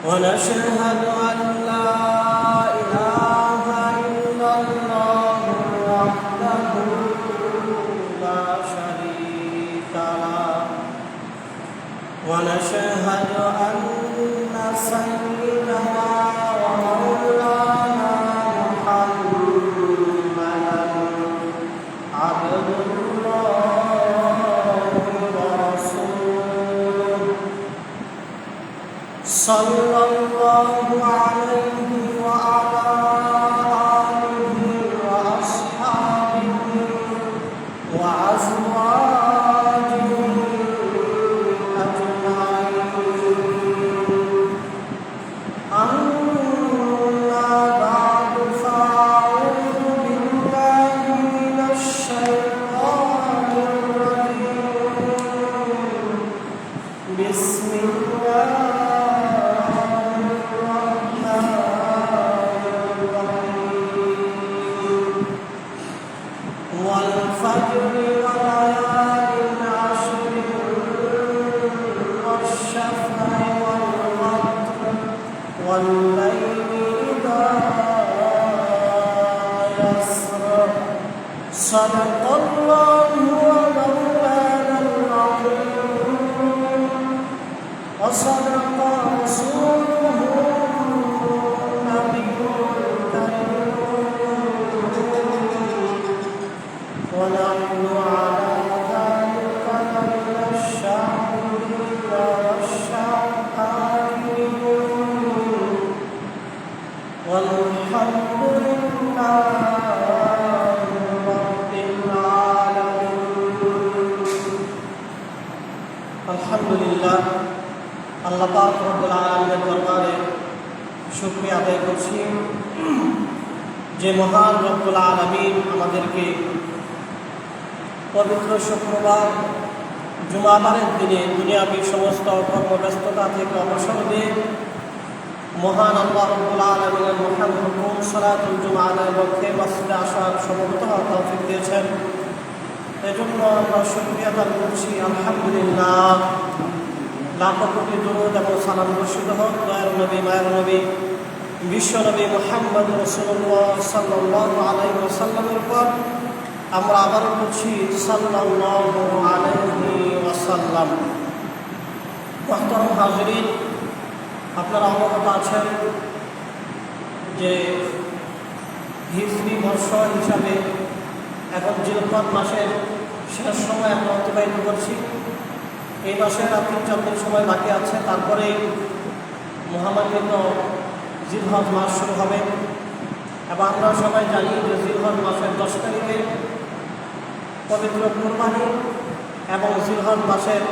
ونشهد أن لا إله إلا الله وحده لا شريك له ونشهد أن سيدنا ومولانا محمدا عبد الله ورسوله صلى الله عليه وعلى آله وأصحابه وأزواجه أجمعين أما بعد فأعوذ بالله من الشيطان الرجيم بسم الله والفجر وليال عشر والشفع والوتر والليل إذا يسر صدق الله ومولانا العظيم وصدق رسوله النبي الكريم ونحن على ذلك من الشاهدين والشاهدين والحمد لله رب العالمين الحمد لله আল্লাহ পাক রব্বুল আলামিনের দরবারে শুকরিয়া আদায় করছি যে মহান রব্বুল আলামিন আমাদেরকে পবিত্র শুক্রবার জুমাবারের দিনে দুনিয়াবী সমস্ত কর্মব্যস্ততা থেকে অবসর দিয়ে মহান আল্লাহ রব্বুল আলামিনের মহান হুকুম সালাতুল জুমা আদায়ের লক্ষ্যে মসজিদে আসার সমবেত হওয়ার তৌফিক দিয়েছেন। এজন্য আমরা শুকরিয়া আদায় করছি আলহামদুলিল্লাহ। লাখো কোটি দুরূদ এবং সালাম বর্ষিত হোক দয়ার নবী মায়ের নবী বিশ্বনবী মুহাম্মদ রাসূলুল্লাহ সাল্লাল্লাহু আলাইহি ওয়াসাল্লামের উপর। আমরা আবারও বলছি সাল্লাল্লাহু আলাইহি ওয়াসাল্লাম। মুহতারাম হাজিরিন, আপনারা অবগত আছেন যে হিজরি বর্ষ হিসাবে এখন জিলকদ মাসের শেষ সময় আমরা অতিবাহিত করছি। এই মাসের আর 3-4 দিন সময় বাকি আছে, তারপরে মহামান্বিত জিলহজ মাস শুরু হবে। এবং আমরা সবাই জানি যে জিলহজ মাসের 10 তারিখে পবিত্র কুরবানি এবং জিলহজ মাসের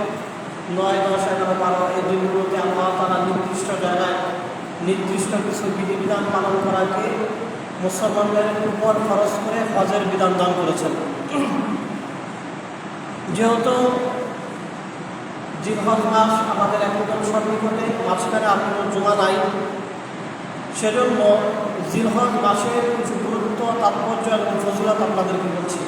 9, 10, 11, 12 এই দিনগুলোতে আল্লাহ তাআলা নির্দিষ্ট জায়গায় নির্দিষ্ট কিছু বিধিবিধান পালন করাকে মুসলমানদের উপর খরচ করে হজের বিধান দান করেছেন। যেহেতু জিলহজ মাস আমাদের একদম সন্নিকটে, মাঝখানে আর কোনো জুমা নাই, সেজন্য জিলহজ মাসের কিছু গুরুত্ব, তাৎপর্য এবং ফজিলত আপনাদেরকে বলছি।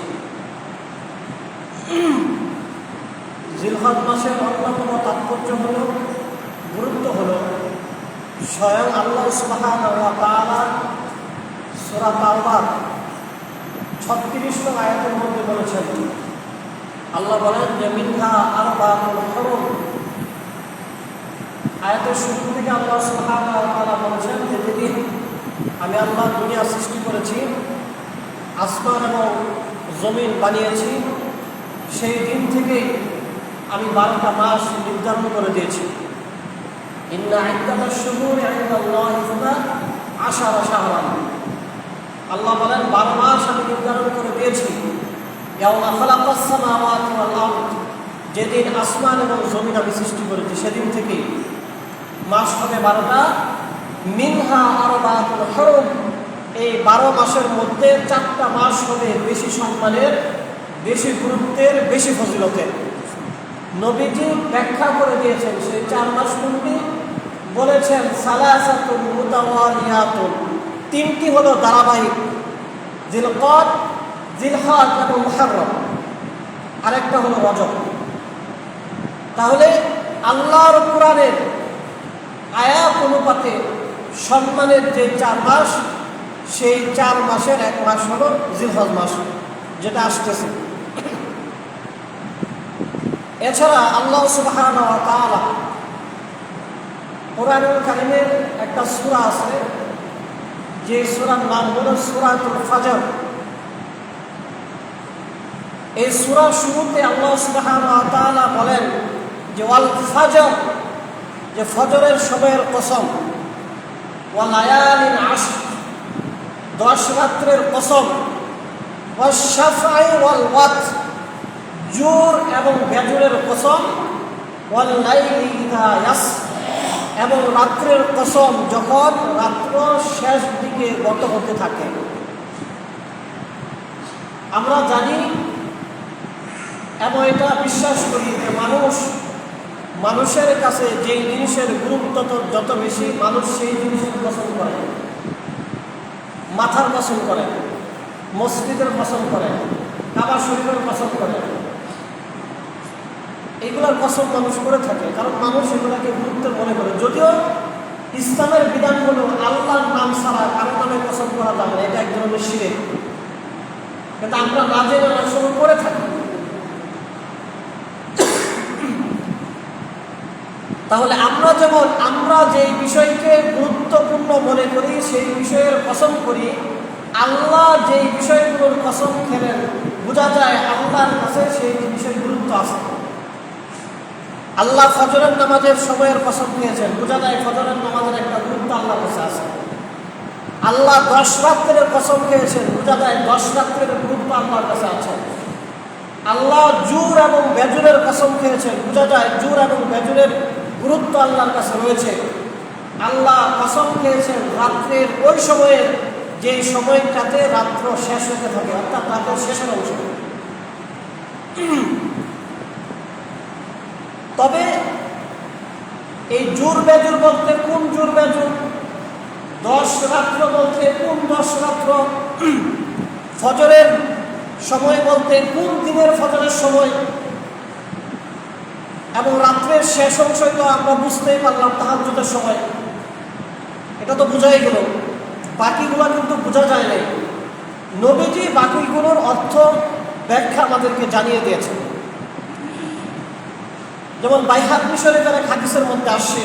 জিলহজ মাসের অন্যতম তাৎপর্য হল, গুরুত্ব হল, স্বয়ং আল্লাহ সুবহানাহু ওয়া তাআলা সূরা তাওবার 36 নং আয়াতের মধ্যে বলেছেন, আল্লাহ বলেন যে মিনহা আরবাতুল হুরুম। আয়াতের শুরু থেকে আল্লাহ সুবহানাহু ওয়া তাআলা বলেছেন যে যেদিন আমি আল্লাহ দুনিয়া সৃষ্টি করেছি, আসমান এবং জমিন বানিয়েছি, সেই দিন থেকে আমি 12টা মাস নির্ধারণ করে দিয়েছি। ইন্না ইদ্দাতাশ শুহুরি ইনদাল্লাহি 12 শাহরান। আল্লাহ বলেন 12 মাস আমি নির্ধারণ করে দিয়েছি। ইয়াওমা খালাকাস সামাওয়াতি ওয়াল আরদ, যেদিন আসমান এবং জমিন আমি সৃষ্টি করেছি সেদিন থেকে মাস হবে 12টা। মিনহা আরবাতুল হুরুম, এই 12 মাসের মধ্যে 4টা মাস হবে বেশি সম্মানের, বেশি গুরুত্বের, বেশি ফজিলতের। নবীজি ব্যাখ্যা করে দিয়েছেন সেই 4 মাস কোনটি, বলেছেন সালাসাতুন মুতাওয়ালিয়াতুন, 3টি হলো ধারাবাহিক, জিলকদ, জিলহজ এবং মুহররম, আরেকটা হলো রজব। তাহলে আল্লাহর কোরআনের আয়াত অনুপাতে সম্মানের যে 4 মাস, সেই 4 মাসের 1 মাস হলো জিলহজ মাস, যেটা আসতেছে। এছাড়া আল্লাহ সুবহানাহু ওয়া তাআলা কোরআনুল কারীমের একটা সূরা আছে, যে সূরার নাম হলো সূরাতুল ফজর। এই সূরার শুরুতে আল্লাহ সুবহানাহু ওয়া তাআলা বলেন যে ওয়াল ফজর, যে ফজরের সময়ের কসম, ওয়া লায়ালিন আশর, 10 রাত্রের কসম, ওয়াশ শাফঈ ওয়াল ওয়াতর, জোর এবং বেজরের কসম, ওয়াল লাইলি ইযা ইয়াসর, এবং রাত্রের কসম যখন রাত্র শেষ দিকে গত হতে থাকে। আমরা জানি এবং এটা বিশ্বাস করি যে মানুষের কাছে যেই জিনিসের গুরুত্ব যত বেশি, মানুষ সেই জিনিসের পছন্দ করে। মাথার পছন্দ করে, মসজিদের পছন্দ করে, কাবা শরীফের পছন্দ করে, এগুলার পছন্দ মানুষ করে থাকে, কারণ মানুষ এগুলাকে গুরুত্ব মনে করে। যদিও ইসলামের বিধান হলো আল্লাহর নাম ছাড়া কারো নামে পছন্দ করা যাবে না, এটা এক ধরনের শিরক, কিন্তু আমরা না জেনে অনেক সময় করে থাকি। তাহলে আমরা যেই বিষয়কে গুরুত্বপূর্ণ মনে করি, সেই বিষয়ের কসম করি। আল্লাহ যেই বিষয়গুলোর কসম খেলেন, বোঝা যায় আল্লাহর কাছে সেই বিষয়ের গুরুত্ব আছে। আল্লাহ ফজরের নামাজের সময়ের কসম খেয়েছেন, বোঝা যায় ফজরের নামাজের একটা গুরুত্ব আল্লাহর কাছে আছে। আল্লাহ 10 রাত্রের কসম খেয়েছেন, বোঝা যায় 10 রাত্রের গুরুত্ব আল্লাহর কাছে আছে। আল্লাহ জুর এবং বেজুরের কসম খেয়েছেন, বোঝা যায় জুর এবং বেজুরের গুরুত্ব আল্লাহর কাছে রয়েছে। আল্লাহ কসম খেয়েছেন রাত্রের ওই সময়ের, যেই সময়টাতে রাত্র শেষ হতে থাকে, অর্থাৎ রাতের শেষের অংশ। তবে এই জুর বেজুর বলতে কোন জুর বেজুর, 10 রাত্র বলতে কোন 10 রাত্র, ফজরের সময় বলতে কোন দিনের ফজরের সময়, এবং রাত্রের শেষ অংশই তো আমরা বুঝতেই পারলাম তাহাজ্জুদের সময়, এটা তো বোঝাই গেল। বাকিগুলো কিন্তু বোঝা যায় নাই। নবীজি বাকিগুলোর অর্থ ব্যাখ্যা আমাদেরকে জানিয়ে দিয়েছেন। যেমন বাইহাকী শরীফের এক হাদিসের মধ্যে আসছে,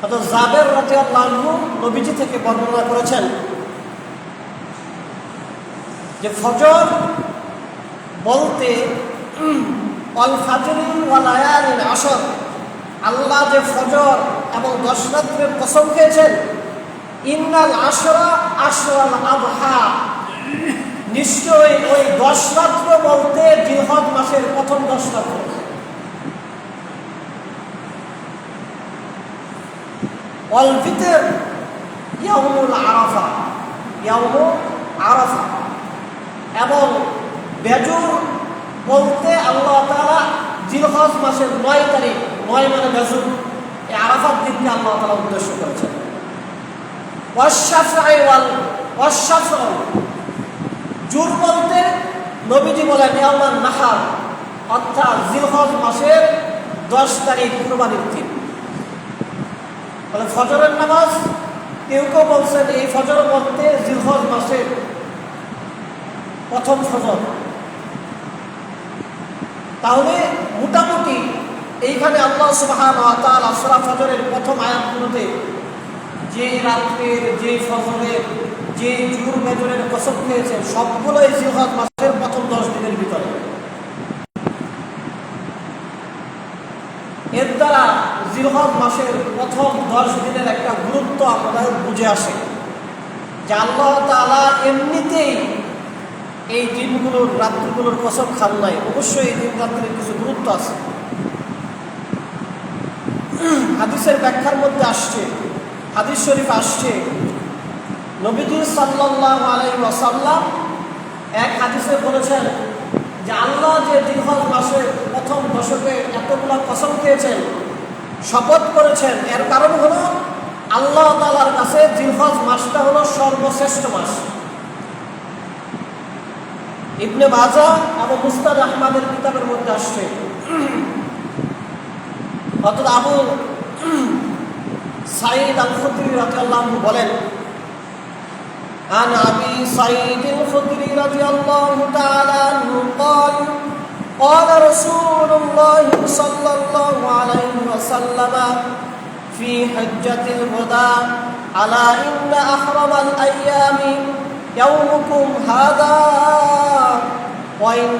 হযরত জাবের রাদিয়াল্লাহু আনহু নবীজি থেকে বর্ণনা করেছেন যে ফজর বলতে অল ফাজরি ওয়া লায়ালিন আশর, আল্লাহ যে ফজর এবং 10 রাত্রের কসম খেয়েছেন। ইন্নাল আশরা আশরাল আবহা, নিশ্চয়ই ওই 10 রাত্র বলতে জিলহজ মাসের প্রথম 10 রাত্র। ওয়াল ফিতর ইয়াউমুল আরাফা, ইয়াউমুল আরাফা, এবং বেজুর বলতে আল্লাহ তাআলা জিলহজ মাসের 9 তারিখ, 9 মানে বেজুর, এই আরাফার দিনকে আল্লাহ তাআলা উদ্দেশ্য করেছেন। ওয়াশ-শাফঈ, জুর বলতে নবীজি বলেন ইয়াউমান নাহার, অর্থাৎ জিলহজ মাসের 10 তারিখ কুরবানির দিন। ফজরের নামাজ কেউ কেউ বলছেন এই ফজর বলতে জিলহজ মাসের প্রথম ফজর। তাহলে মোটামুটি এইখানে আল্লাহ সুবহানাহু ওয়া তাআলা সূরা ফজরের প্রথম আয়াতগুলোতে যে রাত্রের, যে ফজরের, যে জুর বেজরের কসম খেয়েছেন, সবগুলোই জিলহজ মাসের প্রথম 10 দিনের ভিতরে। এর দ্বারা জিলহজ মাসের প্রথম 10 দিনের একটা গুরুত্ব আমাদের বুঝে আসে যে আল্লাহ তাআলা এমনিতেই এই দিনগুলোর, রাত্রিগুলোর কসম খান নাই, অবশ্যই এই দিন রাত্রির কিছু গুরুত্ব আছে। হাদিসের ব্যাখ্যার মধ্যে আসছে, হাদিস শরীফ আসছে, নবীজি সাল্লাল্লাহু আলাইহি ওয়াসাল্লাম এক হাদিসে বলেছেন যে আল্লাহ যে জিলহজ মাসের প্রথম দশকে এতগুলো কসম খেয়েছেন, শপথ করেছেন, এর কারণ হলো আল্লাহ তাআলার কাছে জিলহজ মাসটা হলো সর্বশ্রেষ্ঠ মাস। ইবনে মাজাহ এবং মুসনাদ আহমদের কিতাবের মধ্যে আসছে, হযরত আবু সাঈদ আল খুদরি রাদিয়াল্লাহু আনহু বলেন, عن أبي سعيد الخدري رضي الله تعالى عنه قال قال رسول الله صلى الله عليه وسلم في حجة الوداع ألا إن أحرم الأيام يومكم هذا وإن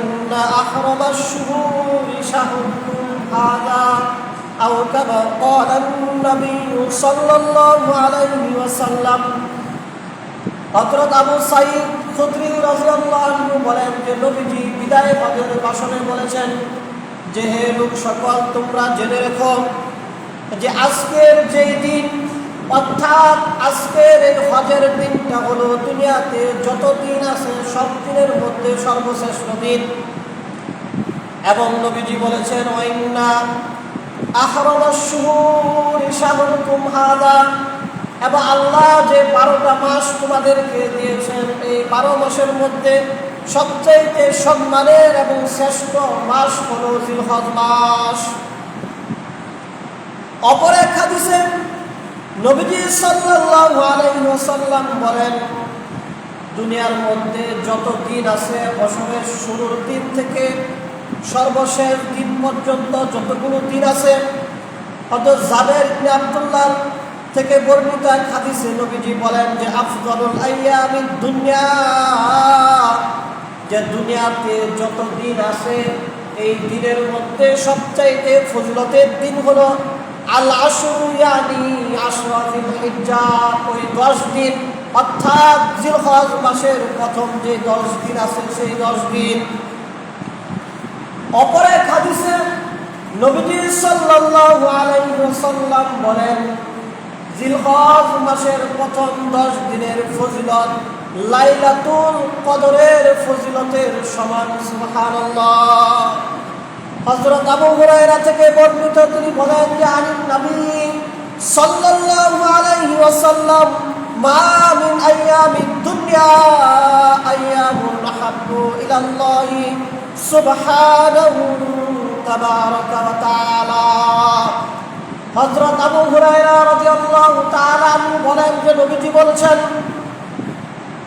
أحرم الشهور شهركم هذا أو كما قال النبي صلى الله عليه وسلم। হযরত আবু সাঈদ খুদরি রাদিয়াল্লাহু আনহু বলেন যে নবীজি বিদায় হজের ভাষণে বলেছেন যে হে লোক সকল, তোমরা জেনে রেখো যে আজকের যেই দিন, অর্থাৎ আজকের এই হজের দিনটা হলো দুনিয়াতে যত দিন আছে সব দিনের মধ্যে সর্বশ্রেষ্ঠ দিন। এবং নবীজি বলেছেন ওয়াইন্না আহরামাশ শুহুরি শাহরুকুম হাযা, এবং আল্লাহ যে 12টা মাস তোমাদেরকে দিয়েছেন এই 12 মাসের মধ্যে সবচেয়ে সম্মানের এবং শ্রেষ্ঠ মাস হলো জিলহজ মাস। অপর এক হাদিসে নবীজি সাল্লাল্লাহু আলাইহি ওয়াসাল্লাম বলেন, দুনিয়ার মধ্যে যত দিন আছে বছরের শুরুর দিন থেকে সর্বশেষ দিন পর্যন্ত যতগুলো দিন আছে, হযরত জাবের ইবনে আব্দুল্লাহ থেকে বর্ণিত এক হাদিসে নবীজি বলেন যে আফজালুল আইয়ামিদ দুনিয়া, যে দুনিয়াতে যত দিন আছে এই দিনের মধ্যে সবচাইতে ফজিলতের দিন হলো আল আশরু ইয়ানি আশরা জিলহিজ্জা, ওই 10 দিন অর্থাৎ জিলহজ মাসের প্রথম যে 10 দিন আছে সেই 10 দিন। অপর এক হাদিসে নবীজি সাল্লাল্লাহু আলাইহি ওয়াসাল্লাম বলেন জিলহজ মাসের প্রথম 10 দিনের ফজিলত লাইলাতুল কদরের ফজিলতের সমান। সুবহানাল্লাহ। হযরত আবু হুরায়রা থেকে বর্ণিত, তিনি বলেন যে আনিন নবী সাল্লাল্লাহু আলাইহি ওয়াসাল্লাম মা মিন আইয়ামিদ দুনিয়া আইয়ামুন আহাব্বু ইলাল্লাহি সুবহানাহু তাবারাকা ওয়া তাআলা। হযরত আবু হুরায়রা রাদিয়াল্লাহু তাআলা আনহু বলেন যে নবীজি বলেছেন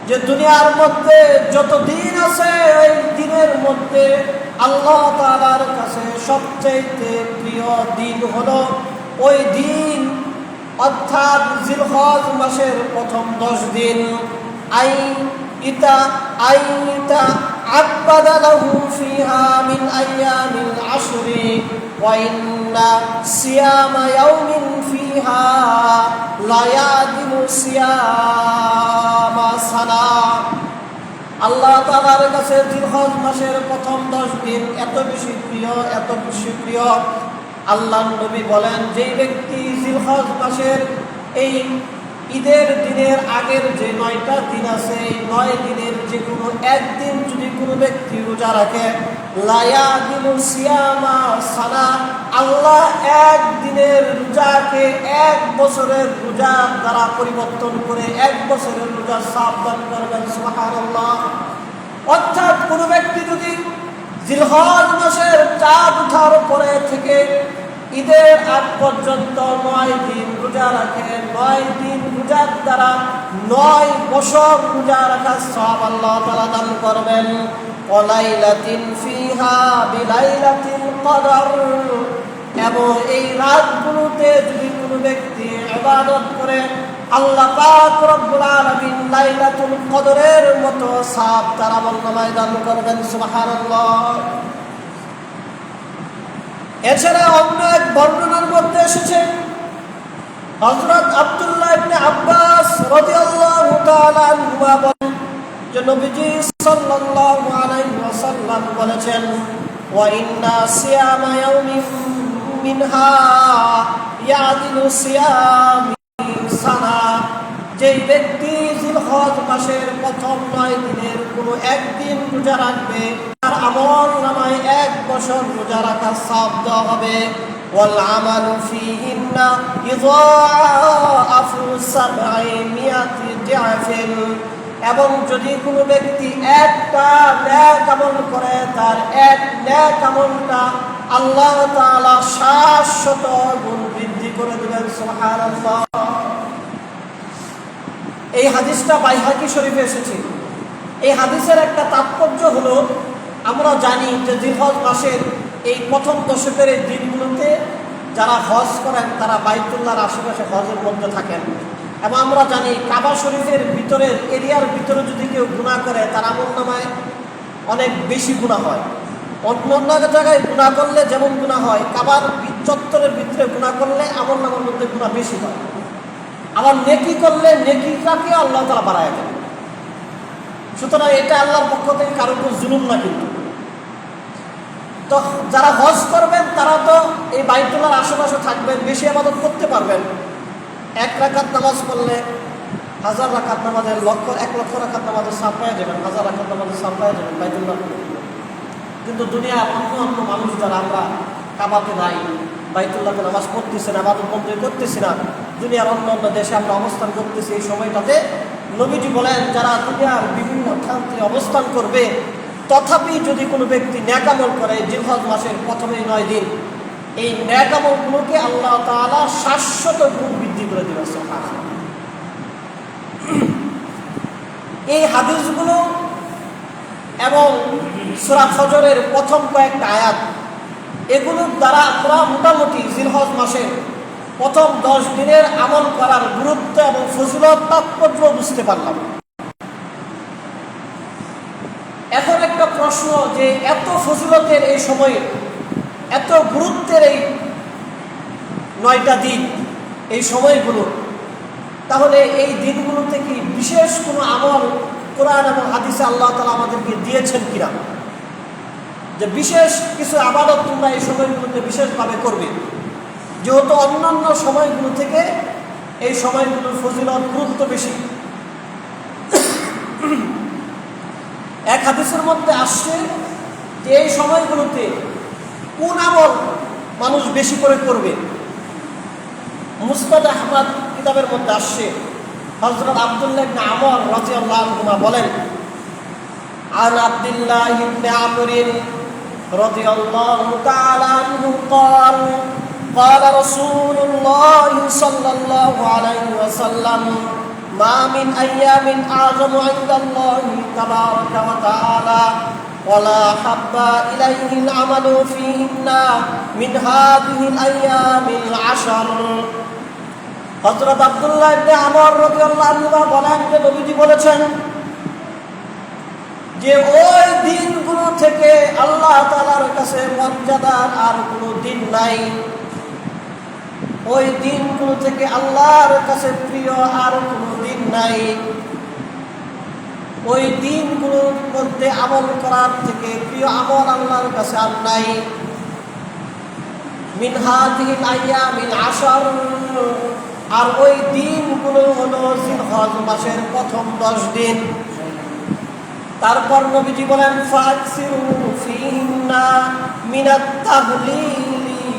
যে দুনিয়ার মধ্যে যত দিন আছে এই দিনের মধ্যে আল্লাহ তাআলার কাছে সবচেয়ে প্রিয় দিন হলো ওই দিন, অর্থাৎ জিলহজ মাসের প্রথম 10 দিন। আইতা আব্বাদা লাহু ফিহা মিন আইয়ামিল আশরি ওয়া ইন্না সিয়ামা ইয়াউমিন ফিহা লা ইয়াদিমু সিয়ামা সানা। আল্লাহ তাআলার কাছে জিলহজ মাসের প্রথম 10 দিন এত বেশি প্রিয়, এত বেশি প্রিয়। আল্লাহর নবী বলেন যেই ব্যক্তি জিলহজ মাসের এই ঈদের দিনের আগের যে 9টা দিন আছে এই 9 দিনের যে কোনো একদিন যদি কোনো ব্যক্তি রোজা রাখে লা ইয়াদিমু সিয়ামা সানা, আল্লাহ এক দিনের রোজাকে 1 বছরের রোজা দ্বারা পরিবর্তন করে 1 বছরের রোজা সাবধান করবেন। সুবহানাল্লাহ। অর্থাৎ কোনো ব্যক্তি যদি জিলহজ মাসের চাঁদ ওঠার পরে থেকে ঈদের আগ পর্যন্ত 9 দিন রোজা রাখে, 9 দিন রোজার দ্বারা 9 বছর রোজা রাখার সওয়াব আল্লাহ তাআলা দান করবেন। ওয়ালাইলাতিন ফিহা বিলাইলাতিল কদর, এবং এই রাতগুলোতে যদি কোনো ব্যক্তি ইবাদত করে আল্লাহ পাক রব্বুল আলামিন লাইলাতুল কদরের মতো সওয়াব তার আমলনামায় দান করবেন। সুবহানাল্লাহ। এছাড়া অন্য এক বর্ণনার মধ্যে এসেছে হযরত আব্দুল্লাহ ইবনে আব্বাস রাদিয়াল্লাহু তাআলা আনহুমা বলেন যে নবীজি সাল্লাল্লাহু আলাইহি ওয়াসাল্লাম বলেছেন ওয়া ইন্না সিয়ামা ইয়াউমিন মিনহা ইয়াদিলু সিয়ামি সানা, যেই ব্যক্তি জিলহজ মাসের প্রথম 9 দিনের কোনো একদিন রোজা রাখবে তার আমলনামায় 1 বছর রোজা রাখার সওয়াব দেওয়া হবে। ওয়াল আমালু ফীহিন্না ইযাআফু 700 দিআফিন, এবং যদি কোনো ব্যক্তি একটা নেক আমল করে তার এক নেক আমলটা আল্লাহ তাআলা 700 গুণ বৃদ্ধি করে দেবেন। সুবহানাল্লাহ। এই হাদিসটা বাইহাকি শরীফে এসেছে। এই হাদিসের একটা তাৎপর্য হলো, আমরা জানি যে জিলহজ মাসের এই প্রথম দশকের এই দিনগুলোতে যারা হজ করেন তারা বাইতুল্লাহর আশেপাশে হজের মধ্যে থাকেন, এবং আমরা জানি কাবা শরীফের ভিতরের এরিয়ার ভিতরে যদি কেউ গুনাহ করে তার আমলনামায় অনেক বেশি গুনাহ হয়। অন্য অন্য জায়গায় গুনাহ করলে যেমন গুনাহ হয়, কাবার চত্বরের ভিতরে গুনাহ করলে আমলনামার মধ্যে গুনাহ বেশি হয়। আবার নেকি করলে নেকিটাকে আল্লাহ তাআলা বাড়ায় দেন। সুতরাং এটা আল্লাহর পক্ষ থেকে কারোর উপর জুলুম না। কিন্তু তো যারা হজ করবেন তারা তো এই বাইতুল্লাহর আশেপাশে থাকবেন, বেশি ইবাদত করতে পারবেন। 1 রাকাত নামাজ পড়লে 1000 রাকাত নামাজের 1 লক্ষ রাকাত নামাজের সওয়াব পেয়ে যাবেন, 1000 রাকাত নামাজের সওয়াব পেয়ে যাবেন বাইতুল্লাহ। কিন্তু দুনিয়ার অন্য মানুষ যারা আমরা কাবাতে নাই, বাইতুল্লাহতে নামাজ পড়তেছি না, ইবাদত বন্ধ করতেছি না, দুনিয়ার অন্য দেশে আমরা অবস্থান করতেছি, এই সময়টাতে নবীজি বলেন যারা দুনিয়ার বিভিন্ন প্রান্তে অবস্থান করবে, তথাপি যদি কোনো ব্যক্তি নেক আমল করে জিলহজ মাসের প্রথমে 9 দিন, এই নেক আমলগুলোকে আল্লাহ তাআলা 700 গুণ বৃদ্ধি করে দেবেন। সুবহানাল্লাহ। এই হাদিসগুলো এবং সূরা ফজরের প্রথম কয়েকটা আয়াত, এগুলোর দ্বারা আমরা মোটামুটি জিলহজ মাসের প্রথম 10 দিনের আমল করার গুরুত্ব এবং ফজিলত তাৎপর্য বুঝতে পারলাম। এখন একটা প্রশ্ন, যে এত ফজিলতের এই সময়ে, এত গুরুত্বের এই 9টা দিন, এই সময়গুলো, তাহলে এই দিনগুলোতে কি বিশেষ কোনো আমল কোরআন এবং হাদিসে আল্লাহ তাআলা আমাদেরকে দিয়েছেন কিনা, যে বিশেষ কিছু ইবাদত তোমরা এই সময়গুলোতে বিশেষভাবে করবে, যেহেতু অন্যান্য সময়গুলো থেকে এই সময়গুলোর ফজিলত গুরুত্ব বেশি। এক হাদিসের মধ্যে আসছে যে এই সময়গুলোতে কোন আমল মানুষ বেশি করে করবে। মুসনাদ আহমদ কিতাবের মধ্যে আসছে, হযরত আব্দুল্লাহ ইবনে আমর রাদিয়াল্লাহু আনহুমা বলেন, আন আব্দুল্লাহ ইবনে আমর রাদিয়াল্লাহু তাআলা আনহু قال قال رسول الله صلى الله عليه وسلم ما من أيام أعظم عند الله تبارك وتعالى ولا حب إليه العمل فيهن من هذه الأيام العشر। হযরত আব্দুল্লাহ ইবনে আমর রাদিয়াল্লাহু আনহু বলেন যে নবীজি বলেছেন যে ওই দিনগুলো থেকে আল্লাহ তাআলার কাছে মর্যাদার আর কোনো দিন নাই, ওই দিনগুলো থেকে আল্লাহর কাছে প্রিয় আর কোনো দিন নাই, ওই দিনগুলোর মধ্যে আমল করার থেকে প্রিয় আমল আল্লাহর কাছে আর নাই। মিন হাযিহিল আইয়ামিল আশর, আর ওই দিনগুলো হলো জিলহজ মাসের প্রথম 10 দিন। তারপর নবীজি বলেন ফাকসিরু ফিহিন্না মিনাত তাহলিলি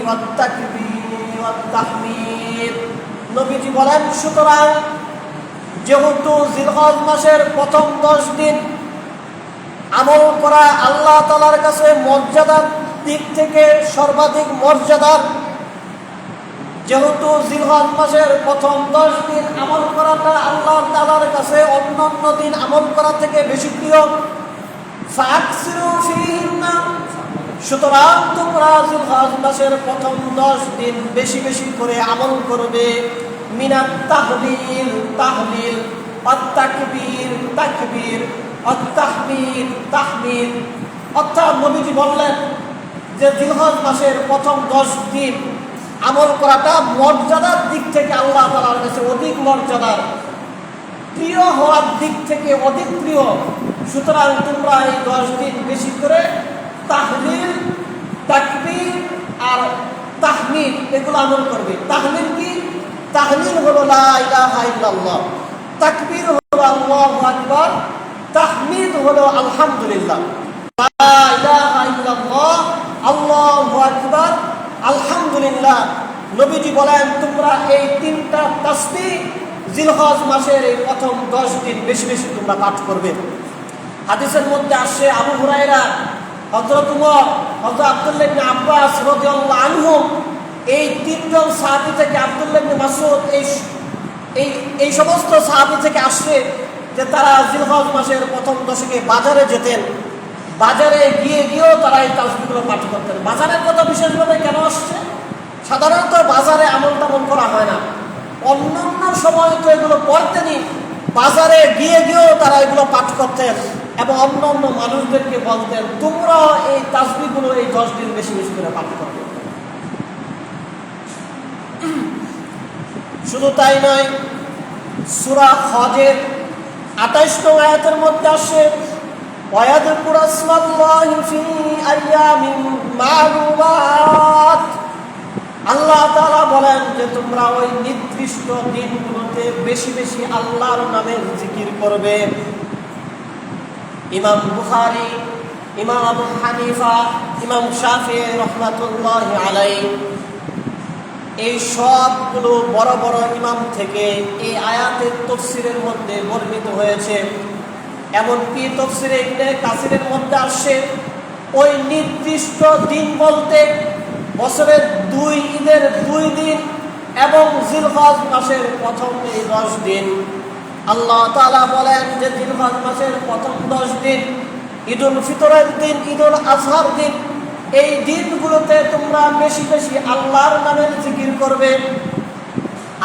ওয়াত তাকবীর ওয়াত তাহমিদ। নবীজি বলেন সুতরাং যেহেতু জিলহজ মাসের প্রথম 10 দিন আমল করা আল্লাহ তাআলার কাছে মর্যাদার দিক থেকে সর্বাধিক মর্যাদার, যেহেতু জিলহজ মাসের প্রথম 10 দিন আমল করাটা আল্লাহ তাআলার কাছে অন্যান্য দিন আমল করা থেকে বেশি প্রিয়, ফাকসিরু ফিহিন্না, সুতরাং তোমরা জিলহজ মাসের প্রথম 10 দিন বেশি বেশি করে আমল করবে। মিনাত তাহলিল, তাহলিল, আত তাকবীর, তাকবীর, আত তাহমিদ, তাহমিদ। অর্থাৎ নবীজি বললেন যে জিলহজ মাসের প্রথম 10 দিন আমল করাটা মর্যাদার দিক থেকে আল্লাহ তাআলার কাছে অধিক মর্যাদার, প্রিয় হওয়ার দিক থেকে অধিক প্রিয়। সুতরাং তোমরা এই 10 দিন বেশি করে তাহলিল, তাকবীর আর তাহমিদ এগুলো আমল করবে। তাহলিল কি? তাহলিল হলো লা ইলাহা ইল্লাল্লাহ, তাকবীর হলো আল্লাহু আকবার, তাহমিদ হলো আলহামদুলিল্লাহ। লা ইলাহা ইল্লাল্লাহ, আল্লাহু আকবার, আলহামদুলিল্লাহ। নবীজি বলেন তোমরা এই 3টা তাসবিহ জিলহজ মাসের এই প্রথম 10 দিন বেশি বেশি তোমরা পাঠ করবে। হাদিসের মধ্যে আসছে আবু হুরায়রা, হযরত উমর, হযরত আব্দুল্লাহ ইবনে আব্বাস রাদিয়াল্লাহু আনহুম, এই 3 জন সাহাবী থেকে আব্দুল্লাহ ইবনে মাসউদ এই এই সমস্ত সাহাবী থেকে আসছে যে তারা জিলহজ মাসের প্রথম দশকে বাজারে যেতেন, বাজারে গিয়েও তারা এই তাসবিহগুলো পাঠ করতেন। বাজারের কথা বিশেষভাবে কেন আসছে? সাধারণত বাজারে আমল টামল করা হয় না, অন্যান্য সময় তো এগুলো পড়তেনই, বাজারে গিয়েও তারা এগুলো পাঠ করতেন এবং অন্য অন্য মানুষদেরকে বলতেন তোমরা এই তাসবিহগুলো এই 10 দিন বেশি বেশি করে পাঠ করবে। শুধু তাই নয়, সূরা হজের 28 নং আয়াতের মধ্যে আসে ওয়ায়াযকুরু ইসমাল্লাহি ফি আইয়ামিন মা'লুমাত। আল্লাহ তাআলা বলেন যে তোমরা ওই নির্দিষ্ট দিনগুলোতে বেশি বেশি আল্লাহর নামের জিকির করবে। ইমাম বুখারী, ইমাম আবু হানিফা, ইমাম শাফিঈ রাহমাতুল্লাহি আলাইহি এই সবগুলো বড় বড় ইমাম থেকে এই আয়াতের তাফসীরের মধ্যে বর্ণিত হয়েছে। এমনকি তাফসীরে ইবনে কাসিরের মধ্যে আসে ওই নির্দিষ্ট দিন বলতে বছরের 2 ঈদের 2 দিন এবং জিলহজ মাসের প্রথম এই 10 দিন। আল্লাহ তাআলা বলেন যে জিলহজ মাসের প্রথম 10 দিন, ঈদুল ফিতরের দিন, ঈদুল আজহার দিন, এই দিনগুলোতে তোমরা বেশি বেশি আল্লাহর নামের জিকির করবে।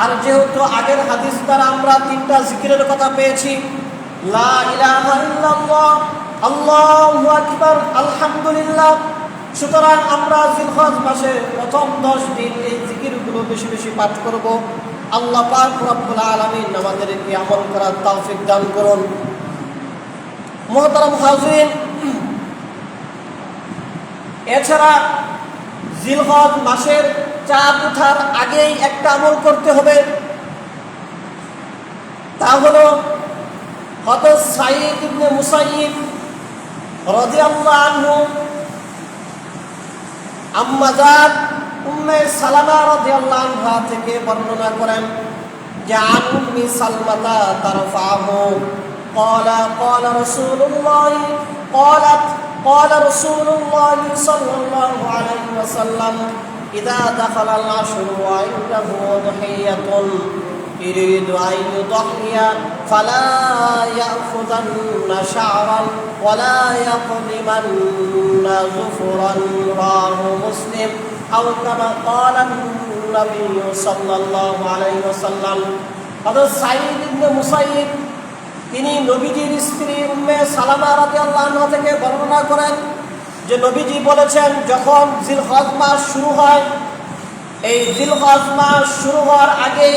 আর যেহেতু আগের হাদিস দ্বারা আমরা 3টা জিকিরের কথা পেয়েছি, লা ইলাহা ইল্লাল্লাহ, আল্লাহু আকবার, আলহামদুলিল্লাহ, সুতরাং আমরা জিলহজ মাসের প্রথম 10 দিন এই জিকিরগুলো বেশি বেশি পাঠ করব। আল্লাহ পাক রব্বুল আলামিন আমাদেরকে আমল করার তৌফিক দান করুন। মুহতারাম হাজিরিন, এছাড়া জিলহজ মাসের চাঁদ ওঠার আগেই একটা আমল করতে হবে, তা হলো হযরত সাঈদ ইবনে মুসাইয়িব রাদিয়াল্লাহু আনহু আম্মা জান উম্মে সালামা রাদিয়াল্লাহু আনহা থেকে বর্ণনা করেন যে আন উম্মি সালমাতা তারফাহু ক্বালা ক্বালা রাসূলুল্লাহ ক্বালাত قال رسول الله صلى الله عليه وسلم إذا دخل العشر وعنده ضحية يريد أن يضحي فلا يأخذن شعرا ولا يقدمن ظفرا. رواه مسلم أو كما قال النبي صلى الله عليه وسلم. هذا سعيد بن مسيب তিনি নবীজির স্ত্রী উম্মে সালামা রাদিয়াল্লাহু আনহা থেকে বর্ণনা করেন যে নবীজি বলেছেন যখন জিলহজ মাস শুরু হয়, এই জিলহজ মাস শুরু হওয়ার আগে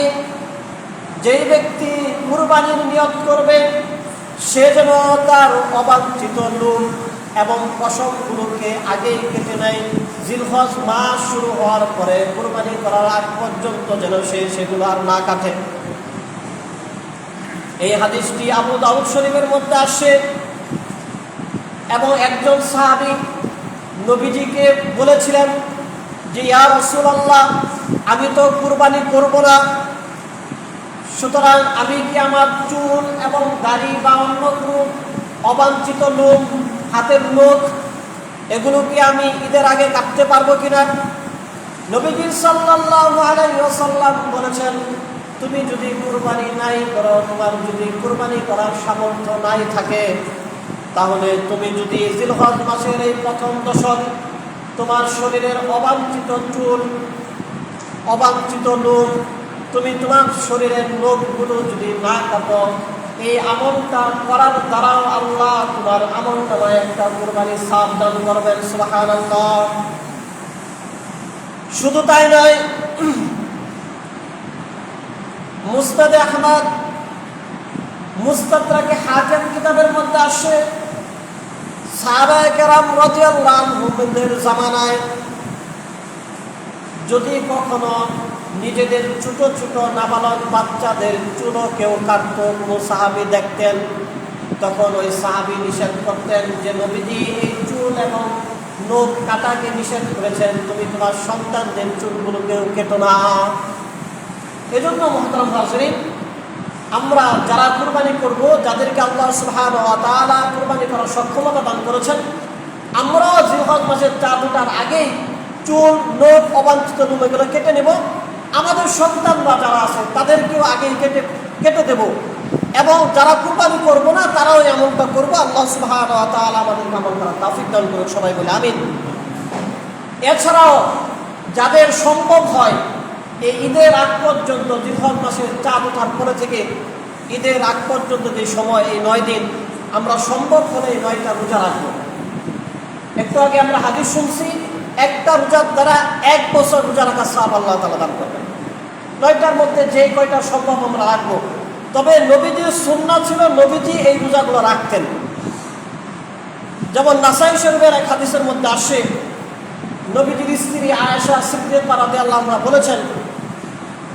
যেই ব্যক্তি কুরবানির নিয়ত করবে সে যেন তার অবাঞ্ছিত লোম এবং পশমগুলোকে আগেই কেটে নেয়। জিলহজ মাস শুরু হওয়ার পরে কুরবানি করার আগ পর্যন্ত যেন সে সেগুলো আর না কাটে। এই হাদিসটি আবু দাউদ শরীফের মধ্যে আসে এবং একজন সাহাবী নবীজিকে বলেছিলেন যে ইয়া রাসূলুল্লাহ, আমি তো কুরবানি করব না, সুতরাং আমি কি আমার চুল এবং দাড়ি বা অন্য কোনো অবাঞ্ছিত লোম, হাতের নখ, এগুলো কি আমি ঈদের আগে কাটতে পারবো কিনা? নবীজি সাল্লাল্লাহু আলাইহি ওয়াসাল্লাম বলেছেন তুমি যদি কুরবানি নাই করো, তোমার যদি কুরবানি করার সামর্থ্য নাই থাকে, তাহলে তুমি যদি জিলহজ মাসের এই প্রথম দশক তোমার শরীরের অবাঞ্ছিত চুল, অবাঞ্ছিত লোম, তুমি তোমার শরীরের লোমগুলো যদি না কাটো, এই আমলটা করার দ্বারাও আল্লাহ তোমার আমলনামায় একটা কুরবানি সওয়াব দান করবেন। সুবহানাল্লাহ। শুধু তাই নয়, মুসনাদে আহমদ, মুস্তাদরাকে হাকিম কিতাবের মধ্যে আসে সাহাবায়ে কেরাম রাদিয়াল্লাহু আনহুদের জামানায় যদি কখনো নিজেদের ছোট ছোট নাবালক বাচ্চাদের চুলও কেউ কাটত, কোনো সাহাবী দেখতেন, তখন ওই সাহাবী নিষেধ করতেন যে নবীজি এই চুল এবং নখ কাটাকে নিষেধ করেছেন, তুমি তোমার সন্তানদের চুলগুলোকেও কেটো না। এজন্য মুহতারাম হাজিরিন, আমরা যারা কুরবানি করব, যাদেরকে আল্লাহ সুবহানাহু ওয়া তাআলা কুরবানি করার সক্ষমতা দান করেছেন, আমরাও জিলহজ মাসের চাঁদ ওঠার আগেই চুল, নখ, অবাঞ্ছিত লোম এগুলো কেটে নেব। আমাদের সন্তানরা যারা আছে তাদেরকেও আগেই কেটে দেব, এবং যারা কুরবানি করবো না তারাও এমনটা করবো। আল্লাহ সুবহানাহু ওয়া তাআলা আমাদেরকে আমল করার তৌফিক দান করুন, সবাই বলে আমিন। এছাড়াও যাদের সম্ভব হয় এই ঈদের আগ পর্যন্ত, জিলহজ মাসের চাঁদ ওঠার পরে থেকে ঈদের আগ পর্যন্ত যে সময়, এই 9 দিন, আমরা সম্ভব হলে এই 9টা রোজা রাখবো। একটু আগে আমরা হাদিস শুনছি, একটা রোজার দ্বারা 1 বছর রোজা রাখার সওয়াব আল্লাহ তাআলা দান করবেন। 9টার মধ্যে যে কয়টা সম্ভব আমরা রাখবো। তবে নবীজির সুন্নাহ ছিল, নবীজি এই রোজাগুলো রাখতেন। যেমন নাসাই শরীফের এক হাদিসের মধ্যে আসে, নবীজির স্ত্রী আয়েশা সিদ্দিকা রাদিয়াল্লাহু আনহা বলেছেন,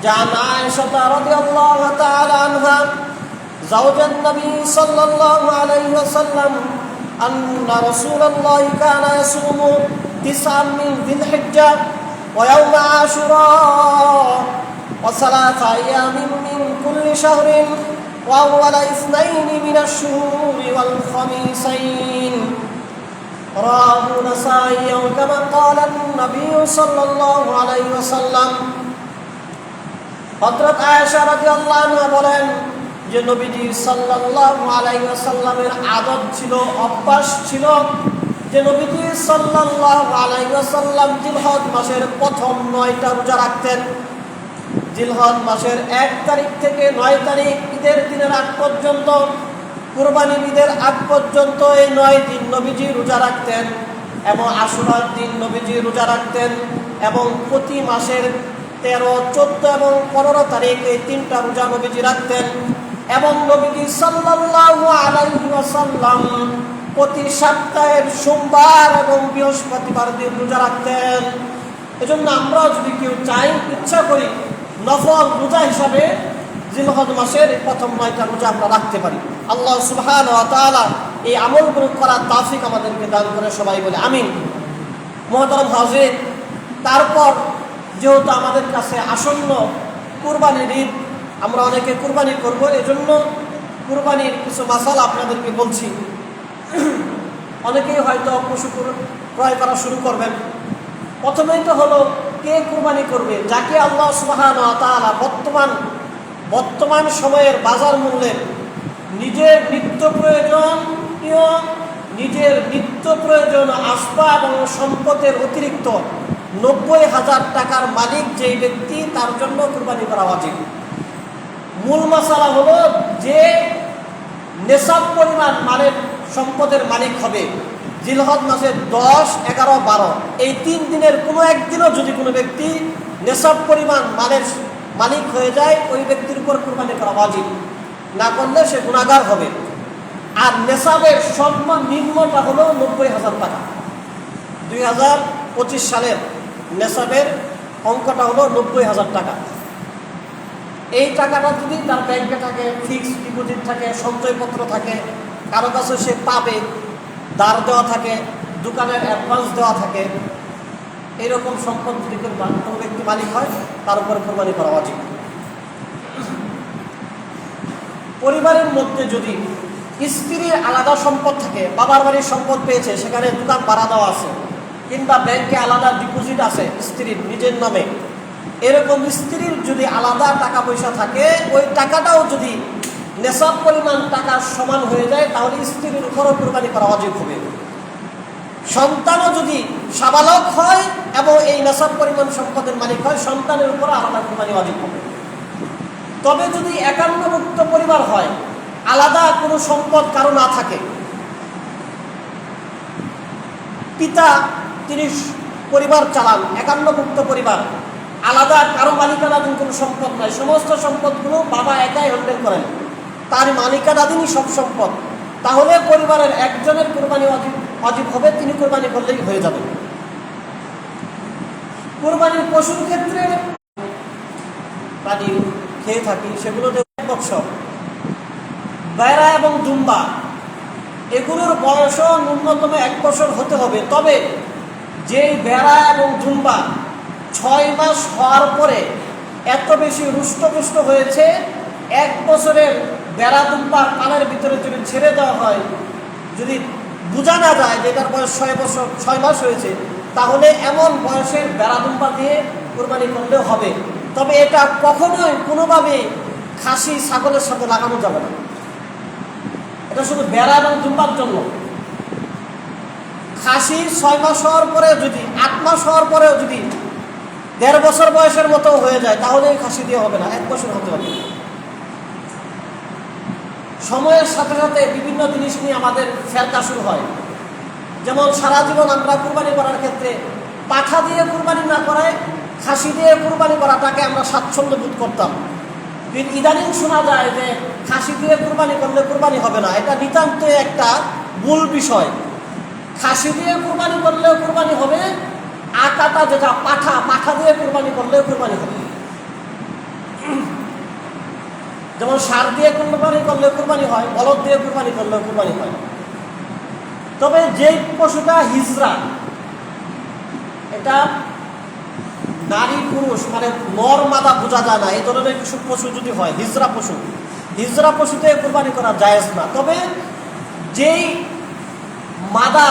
জান আয়েশা রাদিয়াল্লাহু তাআলা আনহা জাওজান নবী সাল্লাল্লাহু আলাইহি ওয়াসাল্লাম আন্না রাসূলুল্লাহ কানা ইয়াসুমু 9 মিন যিলহিজ্জাহ ওয়া ইয়াউম আশুরা ওয়া 3 আইয়ামিন মিন কুল্লি শাহরিন ওয়া আউওয়ালা 2 মিনাশ শুহুরি ওয়াল খামিসাইন। রাহু নাসাই কামা ক্বালা নবী সাল্লাল্লাহু আলাইহি ওয়াসাল্লাম। হযরত আয়েশা রাদিয়াল্লাহু আনহা বলেন যে নবীজি সাল্লাল্লাহু আলাইহি ওয়াসাল্লামের আদত ছিল, অভ্যাস ছিল যে নবীজি সাল্লাল্লাহু আলাইহি ওয়াসাল্লাম জিলহজ মাসের প্রথম 9টা রোজা রাখতেন। জিলহজ মাসের 1 তারিখ থেকে 9 তারিখ ঈদের দিনের আগ পর্যন্ত, কুরবানির ঈদের আগ পর্যন্ত এই 9 দিন নবীজি রোজা রাখতেন, এবং আশুরার দিন নবীজি রোজা রাখতেন, এবং প্রতি মাসের 13, 14 এবং 15 তারিখ এই 3টা রোজা নবীজি রাখতেন। এবং নবীজি সাল্লাল্লাহু আলাইহি ওয়াসাল্লাম প্রতি সপ্তাহের সোমবার এবং বৃহস্পতিবার দিন রোজা রাখতেন। এজন্য আমরা যদি কেউ চাই, ইচ্ছা করি, নফল রোজা হিসাবে জিলহজ মাসের প্রথম 9টা রোজা আমরা রাখতে পারি। আল্লাহ সুবহানাহু ওয়া তাআলা এই আমলগুলো করার তৌফিক আমাদেরকে দান করে, সবাই বলে আমিন। মুহতারাম হাজির, তারপর যেহেতু আমাদের কাছে আসন্ন কুরবানির ঈদ, আমরা অনেকে কুরবানি করব, এজন্য কুরবানির কিছু মাসালা আপনাদেরকে বলছি। অনেকেই হয়তো পশু ক্রয় করা শুরু করবেন। প্রথমেই তো হলো, কে কুরবানি করবে? যাকে আল্লাহ সুবহানাহু ওয়া তাআলা বর্তমান সময়ের বাজার মূল্যের নিজের নিত্য প্রয়োজন আসবাব এবং সম্পদের অতিরিক্ত 90,000 টাকার মালিক যেই ব্যক্তি, তার জন্য কুরবানি করা ওয়াজিব। মূল মাসালা হলো, যে নেশাব পরিমাণ মালের সম্পদের মালিক হবে জিলহজ মাসের 10, 11, 12 এই 3 দিনের কোনো একদিনও যদি কোনো ব্যক্তি নেশাব পরিমাণ মালের মালিক হয়ে যায়, ওই ব্যক্তির উপর কুরবানি করা ওয়াজিব। না করলে সে গুনাহগার হবে। আর নেশাবের সর্বনিম্নটা হলো 90,000 টাকা। 2025 সালের নেশাবের অঙ্কটা হলো 90,000 টাকা। এই টাকাটা যদি তার ব্যাংকে থাকে, ফিক্সড ডিপোজিট থাকে, সঞ্চয়পত্র থাকে, কারো কাছে সে পাবে, ধার দেওয়া থাকে, দোকানের অ্যাডভান্স দেওয়া থাকে, এইরকম সম্পদ যদি কোনো ব্যক্তি মালিক হয়, তার উপরে কোরবানি করা উচিত। পরিবারের মধ্যে যদি স্ত্রীর আলাদা সম্পদ থাকে, বাবার বাড়ির সম্পদ পেয়েছে, সেখানে দোকান ভাড়া দেওয়া আছে, কিংবা ব্যাংকে আলাদা ডিপোজিট আছে স্ত্রীর নিজের নামে, এরকম স্ত্রীর যদি আলাদা টাকা পয়সা থাকে, ওই টাকাটাও যদি নেশাব পরিমাণ টাকার সমান হয়ে যায়, তাহলে স্ত্রীর উপরও কুরবানি করা ওয়াজিব হবে। সন্তানও যদি সাবালক হয় এবং এই নেশাব পরিমাণ সম্পদের মালিক হয়, সন্তানের উপর আলাদা কুরবানি ওয়াজিব হবে। তবে যদি একান্নভুক্ত পরিবার হয়, আলাদা কোনো সম্পদ কারো না থাকে, পিতা তিনি পরিবার চালান, একান্নভুক্ত পরিবার, আলাদা কারো মালিকানাধীন কোনো সম্পদ নয়, সমস্ত সম্পদগুলো বাবা একাই হ্যান্ডেল করেন, তার মালিকানাধীনই সব সম্পদ, তাহলে পরিবারের একজনের কুরবানি ওয়াজিব হবে, তিনি কুরবানি করলেই হয়ে যাবে। কুরবানির পশুর ক্ষেত্রে প্রাণী খেয়ে থাকি, সেগুলোতে বৎসর, বেড়া এবং দুম্বা, এগুলোর বয়সও ন্যূনতম 1 বছর হতে হবে। তবে যেই বেড়া এবং দুম্বা 6 মাস হওয়ার পরে এত বেশি রুষ্টপুষ্ট হয়েছে, 1 বছরের বেড়া দুম্বার কানের ভিতরে যদি ছেড়ে দেওয়া হয়, যদি বোঝা না যায় যে এটার বয়স 6 মাস হয়েছে, তাহলে এমন বয়সের বেড়া দুম্বা দিয়ে কুরবানি করলেও হবে। তবে এটা কখনোই কোনোভাবে খাসি ছাগলের সাথে লাগানো যাবে না। এটা শুধু বেড়া এবং দুম্বার জন্য। খাসি 6 মাস হওয়ার পরে যদি 8 মাস হওয়ার পরেও যদি 1.5 বছর বয়সের মতো হয়ে যায় তাহলে খাসি দিয়ে হবে না, 1 বছর হতে হবে। সময়ের সাথে সাথে বিভিন্ন জিনিস নিয়ে আমাদের ফেরকা শুরু হয়। যেমন সারা জীবন আমরা কুরবানি করার ক্ষেত্রে পাঠা দিয়ে কুরবানি না করায় খাসি দিয়ে কুরবানি করাটাকে আমরা স্বাচ্ছন্দ্য বোধ করতাম। কিন্তু ইদানিং শোনা যায় যে খাসি দিয়ে কুরবানি করলে কুরবানি হবে না। এটা নিতান্ত একটা ভুল বিষয়। খাসি দিয়ে কুরবানি করলেও কুরবানি হবে, আকাটা যেটা পাঠা দিয়ে কুরবানি করলেও কুরবানি হবে। যেমন ষাঁড় দিয়ে কুরবানি করলে কুরবানি হয়, বলদ দিয়ে কুরবানি করলেও কুরবানি হয়। তবে যে পশুটা হিজরা, এটা নারী পুরুষ মানে নর মাদা বোঝা যায় না, এই ধরনের কিছু পশু যদি হয় হিজরা পশুতে কুরবানি করা জায়েজ না। তবে যেই মাদা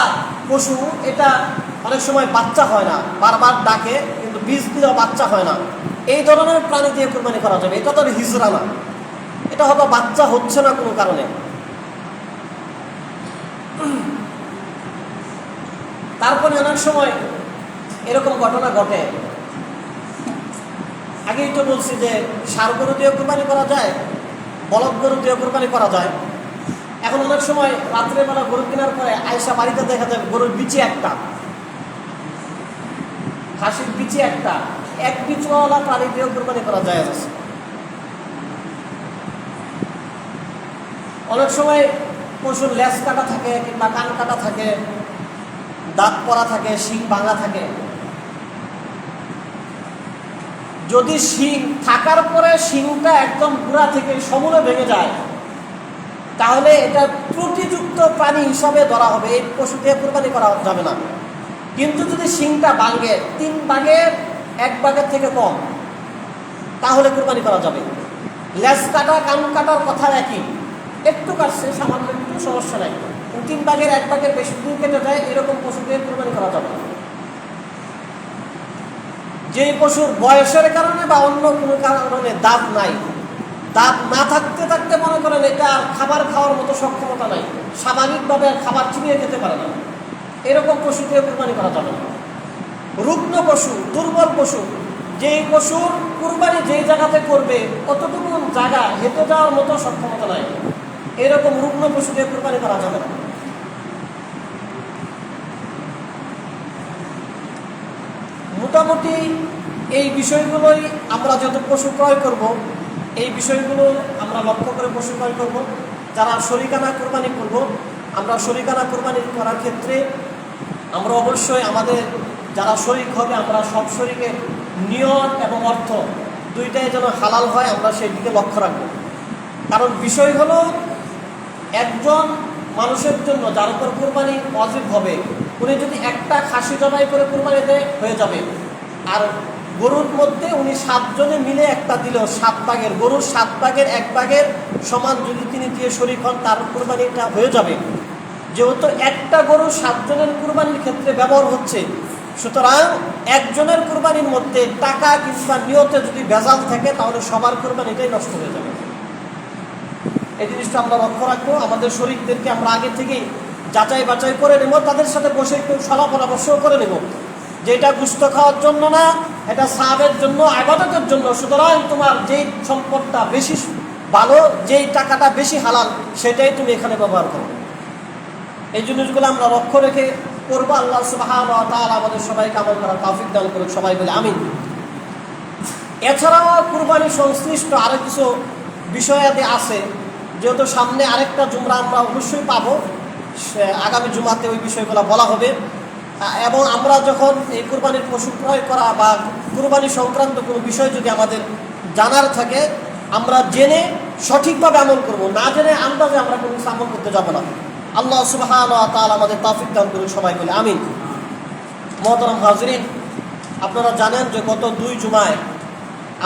পশু এটা অনেক সময় বাচ্চা হয় না, বারবার ডাকে কিন্তু বীজ দিলেও বাচ্চা হয় না, এই ধরনের প্রাণী দিয়ে কুরবানি করা যাবে। এটা তো হিজরা না, এটা হয়তো বাচ্চা হচ্ছে না কোনো কারণে। তারপরে অনেক সময় এরকম ঘটনা ঘটে। আগেই তো বলছি যে ষাঁড় গরু দিয়ে কুরবানি করা যায়, বলদ গরু দিয়ে কুরবানি করা যায়। এখন অনেক সময় রাত্রেবেলা গরু কেনার পরে আয়সা বাড়িতে দেখা যায় গরুর বিচি একটা, খাসির বিচি একটা, এক বিচওয়ালা প্রাণী দিয়েও কুরবানি করা যায়। অনেক সময় পশুর লেজ কাটা থাকে কিংবা কান কাটা থাকে, দাঁত পড়া থাকে, শিং ভাঙা থাকে। যদি শিং থাকার পরে শিংটা একদম গুড়া থেকে সমূলে ভেঙে যায় তাহলে এটা ত্রুটিযুক্ত প্রাণী হিসাবে ধরা হবে, এই পশু দিয়ে কুরবানি করা যাবে না। কিন্তু যদি শিংটা ভাঙে 3 ভাগের 1 ভাগের থেকে কম তাহলে কুরবানি করা যাবে। লেজ কাটা কান কাটার কথা একই, একটু কাটছে সামান্য একটু সমস্যা নাই, 3 ভাগের 1 ভাগের বেশি দিন কেটে যায় এরকম পশু দিয়ে কুরবানি করা যাবে না। যে পশুর বয়সের কারণে বা অন্য কোনো কারণে দাঁত নাই, দাঁত না থাকতে থাকতে মনে করেন এটা খাবার খাওয়ার মতো সক্ষমতা নাই, স্বাভাবিকভাবে খাবার চিবিয়ে খেতে পারে না, এরকম পশু দিয়ে কুরবানি করা যাবে না। রুগ্ন পশু, দুর্বল পশু, যেই পশুর কুরবানি যেই জায়গাতে করবে অতটুকু জায়গা হেঁটে যাওয়ার মতো সক্ষমতা নাই, এরকম রুগ্ন পশু দিয়ে কুরবানি করা যাবে না। মোটামুটি এই বিষয়গুলোই আমরা যত পশু ক্রয় করব এই বিষয়গুলো আমরা লক্ষ্য করে পশু ক্রয় করব। যারা শরীকানা কুরবানি করব, আমরা শরীকানা কুরবানি করার ক্ষেত্রে আমরা অবশ্যই আমাদের যারা শরীক হবে আমরা সব শরীকের নিয়ত এবং অর্থ দুইটাই যেন হালাল হয় আমরা সেই দিকে লক্ষ্য রাখব। কারণ বিষয় হলো একজন মানুষের জন্য যার উপর কুরবানি ওয়াজিব হবে উনি যদি একটা খাসি জবাই করে কুরবানি দেয় হয়ে যাবে, আর গরুর মধ্যে উনি 7 জনে মিলে একটা দিলেও 7 ভাগের গরুর 7 ভাগের 1 ভাগের সমান যদি তিনি দিয়ে শরীক হন তার কুরবানিটা হয়ে যাবে। যেহেতু একটা গরু 7 জনের কুরবানির ক্ষেত্রে ব্যবহার হচ্ছে, সুতরাং একজনের কুরবানির মধ্যে টাকা কিংবা নিয়তে যদি ভেজাল থাকে তাহলে সবার কুরবানিটাই নষ্ট হয়ে যাবে। এই জিনিসটা আমরা লক্ষ্য রাখবো। আমাদের শরীকদেরকে আমরা আগে থেকেই যাচাই বাছাই করে নেব, তাদের সাথে বসে একটু সলা পরামর্শ করে নেব যে এটা গুস্ত খাওয়ার জন্য না, এটা সাহাবের জন্য, ইবাদতের জন্য। সুতরাং তোমার যেই সম্পদটা বেশি ভালো, যেই টাকাটা বেশি হালাল সেটাই তুমি এখানে ব্যবহার করো। এই জিনিসগুলো আমরা লক্ষ্য রেখে করবো। আল্লাহ সুবহানাহু ওয়া তাআলা আমাদের সবাইকে আমল করার তৌফিক দান করুন, সবাই বলে আমিন। এছাড়াও কুরবানি সংশ্লিষ্ট আরো কিছু বিষয়াদি আছে, যেহেতু সামনে আরেকটা জুমরা আমরা অবশ্যই পাবো, আগামী জুমাতে ওই বিষয়গুলো বলা হবে। এবং আমরা যখন এই কুরবানির পশু ক্রয় করা বা কুরবানি সংক্রান্ত কোনো বিষয় যদি আমাদের জানার থাকে আমরা জেনে সঠিকভাবে আমল করব, না জেনে আন্দাজে আমরা কোনো কিছু আমল করতে যাব না। আল্লাহ সুবহানাহু ওয়া তাআলা আমাদের তৌফিক দান করুন, সবাই বলে আমিন। মুহতারাম হাজরিন, আপনারা জানেন যে গত 2 জুমায়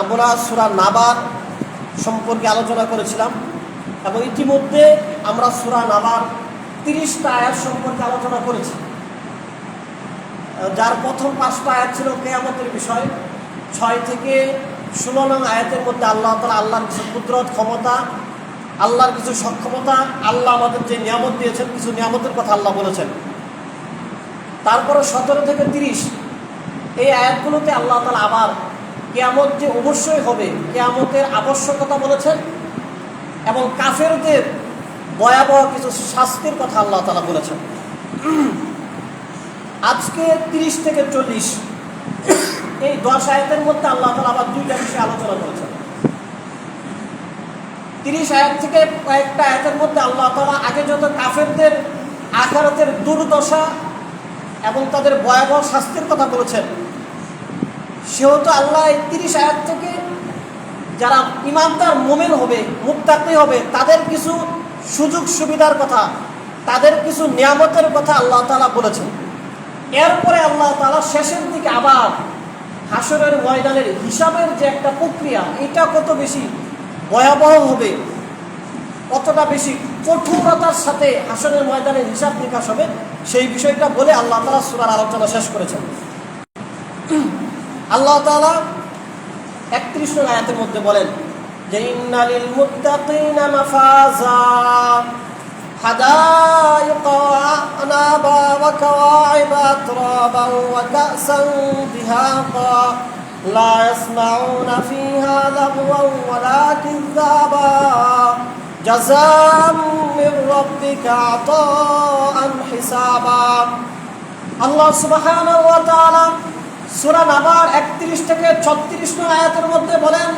আমরা সূরা নাবার সম্পর্কে আলোচনা করেছিলাম এবং ইতিমধ্যে আমরা সূরা নাবার 30টা আয়াত সম্পর্কে আলোচনা করেছি, যার প্রথম 5টা আয়াত ছিল কিয়ামতের বিষয়, 6 থেকে 16 নং আয়াতের মধ্যে আল্লাহ তাআলা আল্লাহর কিছু কুদরত, ক্ষমতা, আল্লাহর কিছু সক্ষমতা, আল্লাহ আমাদের যে নিয়ামত দিয়েছেন কিছু নিয়ামতের কথা আল্লাহ বলেছেন। তারপরে 17 থেকে 30 এই আয়াতগুলোতে আল্লাহ তাআলা আবার কিয়ামত যে অবশ্যই হবে, কিয়ামতের আবশ্যকতা বলেছেন এবং কাফেরদের ভয়াবহ কিছু শাস্তির কথা আল্লাহ তাআলা বলেছেন। আজকে 30 থেকে 40 এই 10 আয়াতের মধ্যে আল্লাহ তাআলা আবার দুইটা বিষয়ে আলোচনা করেছেন। 30 আয়াত থেকে কয়েকটা আয়াতের মধ্যে আল্লাহ তাআলা আগে যত কাফেরদের আখিরাতের দুর্দশা এবং তাদের ভয়াবহ শাস্তির কথা বলেছেন, সেহেতু আল্লাহ এই 30 আয়াত থেকে যারা ঈমানদার মুমিন হবে, মুত্তাকি হবে, তাদের কিছু সুযোগ সুবিধার কথা, তাদের কিছু নিয়ামতের কথা আল্লাহ তাআলা বলেছেন। এরপরে আল্লাহ তাআলা শেষের দিকে আবার হাসরের ময়দানের হিসাবের যে একটা প্রক্রিয়া, এটা কত বেশি ভয়াবহ হবে, কতটা বেশি কঠোরতার সাথে হাসরের ময়দানের হিসাব নিকাশ হবে, সেই বিষয়টা বলে আল্লাহ তাআলা সূরার আলোচনা শেষ করেছেন। আল্লাহ তাআলা 31 নং আয়াতের মধ্যে বলেন যে ইন্নালিল মুত্তাকিনা মাফাজা হাদাইকা আনাবা ওয়া কাওয়াইবা আতরাবা ওয়া কাসান দিহাকা লা ইয়াসমাউনা ফিহা লাগওয়ান ওয়ালা কিযাবা জাযাআন মির রাব্বিকা আতাআন হিসাবা। আল্লাহ সুবহানাহু ওয়া তাআলা সূরা নাবার 31 থেকে 36 নং আয়াতের মধ্যে বলেন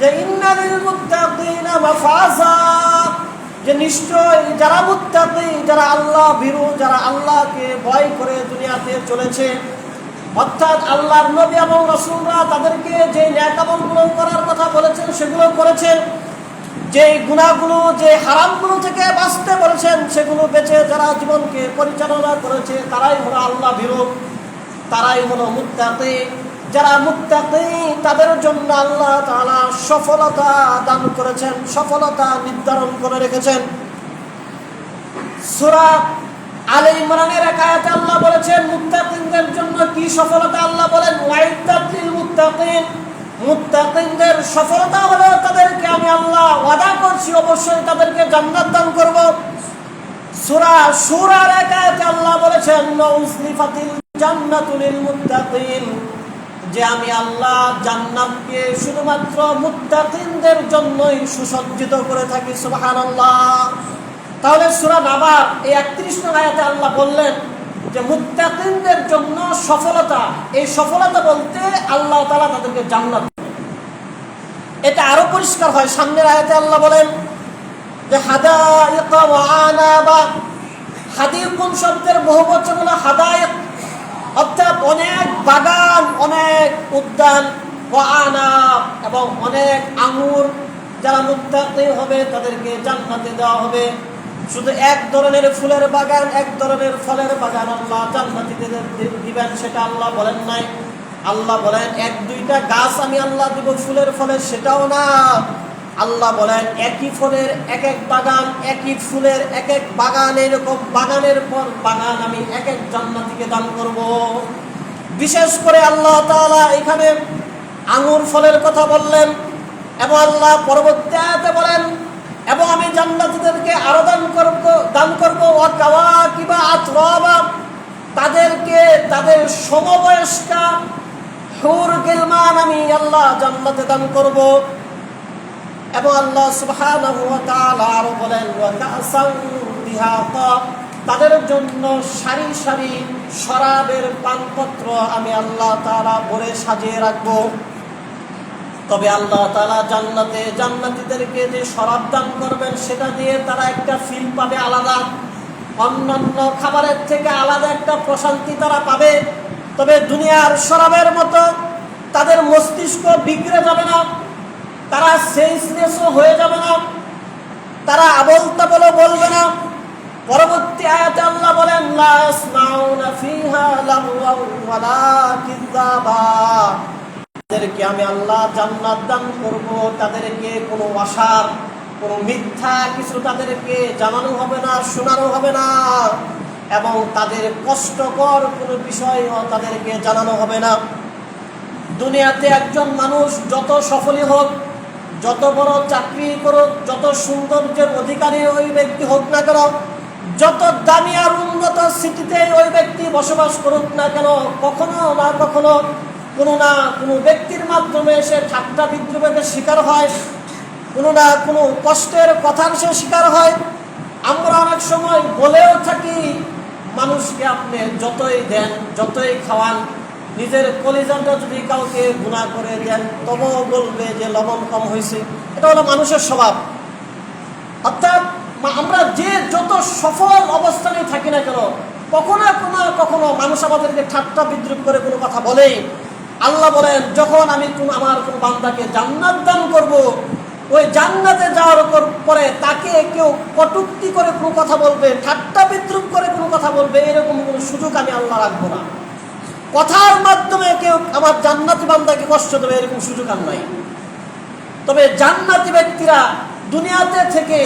যে ইন্নালিল মুত্তাকিনা মাফাজা, যে নিশ্চয় যারা মুত্তাকি, যারা আল্লাহ ভীরু, যারা আল্লাহকে ভয় করে দুনিয়াতে চলেছে, অর্থাৎ আল্লাহর নবী এবং রাসূলরা তাদেরকে যে নেক আমলগুলো করার কথা বলেছেন সেগুলো করেছে, যে গুনাহগুলো, যে হারামগুলো থেকে বাঁচতে বলেছেন সেগুলো বেঁচে যারা জীবনকে পরিচালনা করেছে, তারাই হলো আল্লাহ ভীরু, তারাই হলো মুত্তাকি। যারা মুত্তাকি তাদের জন্য আল্লাহ তাআলা সফলতা দান করেছেন, সফলতা নির্ধারণ করে রেখেছেন। সূরা আলে ইমরানের এক আয়াতে আল্লাহ বলেছেন মুত্তাকিনদের জন্য কি সফলতা, আল্লাহ বলেন ওয়াইদাত লিল মুত্তাকিন, মুত্তাকিনদের সফলতা হলো তাদেরকে আমি আল্লাহ ওয়াদা করছি অবশ্যই তাদেরকে জান্নাত দান করব। সূরা শূরার এক আয়াতে আল্লাহ বলেছেন উজলিফাতিল জান্নাতুল লিল মুত্তাকিন, যে আমি আল্লাহ জান্নাতকে শুধুমাত্র মুত্তাকিনদের জন্যই সুসজ্জিত করে থাকি। সুবহানাল্লাহ। তাহলে সূরা নাবার এই 31 নং আয়াতে আল্লাহ বললেন যে মুত্তাকিনদের জন্য সফলতা, এই সফলতা বলতে আল্লাহ তাআলা তাদেরকে জান্নাত, এটা আরো পরিষ্কার হয় সামনের আয়াতে আল্লাহ বলেন যে হাদাইকা ওয়া আনাবা, হাদিকুন শব্দের বহুবচন হলো হাদাইক, অর্থাৎ অনেক বাগান, অনেক উদ্যান, ওয়া আনাব এবং অনেক আঙ্গুর, যারা মুত্তাকি হবে তাদেরকে জান্নাতে দেওয়া হবে। শুধু এক ধরনের ফুলের বাগান, এক ধরনের ফলের বাগান আল্লাহ জান্নাতীদের দিবেন সেটা আল্লাহ বলেন নাই। আল্লাহ বলেন এক দুইটা গাছ আমি আল্লাহ দিব ফুলের ফলের, সেটাও না। আল্লাহ বলেন একই ফলের এক এক বাগান, একই ফুলের এক এক বাগান, এরকম বাগানের পর বাগান আমি এক এক জান্নাতীকে দান করব। বিশেষ করে আল্লাহ তাআলা এখানে আঙ্গুর ফলের কথা বললেন এবং আল্লাহ পরবর্তী আয়াতে বলেন এবং আমি জান্নাতীদেরকে আরো দান করব ওয়া কাওয়াকিবা আতরাবা, তাদেরকে তাদের সমবয়স্কা হুর গিলমান আমি আল্লাহ জান্নাতে দান করব। এবং আল্লাহ সুবহানাহু ওয়া তাআলা আরো বলেন ওয়া কাসান দিহাকা, তাদের জন্য সারি সারি শরাবের পানপত্র আমি আল্লাহ তাআলা ভরে সাজিয়ে রাখবো। তবে আল্লাহ তাআলা জান্নাতে জান্নাতীদেরকে যে শরাব দান করবেন সেটা দিয়ে তারা একটা ফিল পাবে আলাদা, অন্যান্য খাবারের থেকে আলাদা একটা প্রশান্তি তারা পাবে। তবে দুনিয়ার শরাবের মতো তাদের মস্তিষ্ক বিগড়ে যাবে না, তারা সেন্সলেসও হয়ে যাবে না, তারা আবল তাবলও বলবে না। পরবর্তী আয়াতে আল্লাহ বলেন লা ইয়াসমাউনা ফিহা লাগওয়া ওয়ালা কিযাবা, তাদেরকে আমি আল্লাহ জান্নাত দান করব, তাদেরকে কোনো অসার, কোনো মিথ্যা কিছু তাদেরকে জানানো হবে না, শোনানো হবে না, এবং তাদের কষ্টকর কোনো বিষয়ও তাদেরকে জানানো হবে না। দুনিয়াতে একজন মানুষ যত সফলই হোক, যত বড় চাকরি করুক, যত সৌন্দর্যের অধিকারী ওই ব্যক্তি হোক না কেন, যত দামি আর উন্নত সিটিতে ওই ব্যক্তি বসবাস করুক না কেন, কখনো না কখনো কোনো না কোনো ব্যক্তির মাধ্যমে সে ঠাট্টা বিদ্রুপের শিকার হয়, কোনো না কোনো কষ্টের কথার সে শিকার হয়। আমরা অনেক সময় বলেও থাকি, মানুষকে আপনি যতই দেন, যতই খাওয়ান, নিজের কলিজাটা যদি কাউকে গুনাহ করে দেন তবুও বলবে যে লবণ কম হয়েছে। এটা হলো মানুষের স্বভাব। অর্থাৎ আমরা যে যত সফল অবস্থানে থাকি না কেন, কখনো কখনো মানুষ আমাদেরকে ঠাট্টা বিদ্রুপ করে কোনো কথা বলেই। আল্লাহ বলেন, যখন আমি আমার কোন বান্দাকে জান্নাত দান করব, ওই জান্নাতে যাওয়ার পরে তাকে কেউ কটূক্তি করে কোনো কথা বলবে, ঠাট্টা বিদ্রুপ করে কোনো কথা বলবে, এরকম কোনো সুযোগ আমি আল্লাহ রাখবো না। কথার মাধ্যমে কেউ আমার জান্নাতি বান্দাকে কষ্ট দেবে, এরকম সুযোগ আর নাই। তবে জান্নাতি ব্যক্তিরা দুনিয়াতে থেকে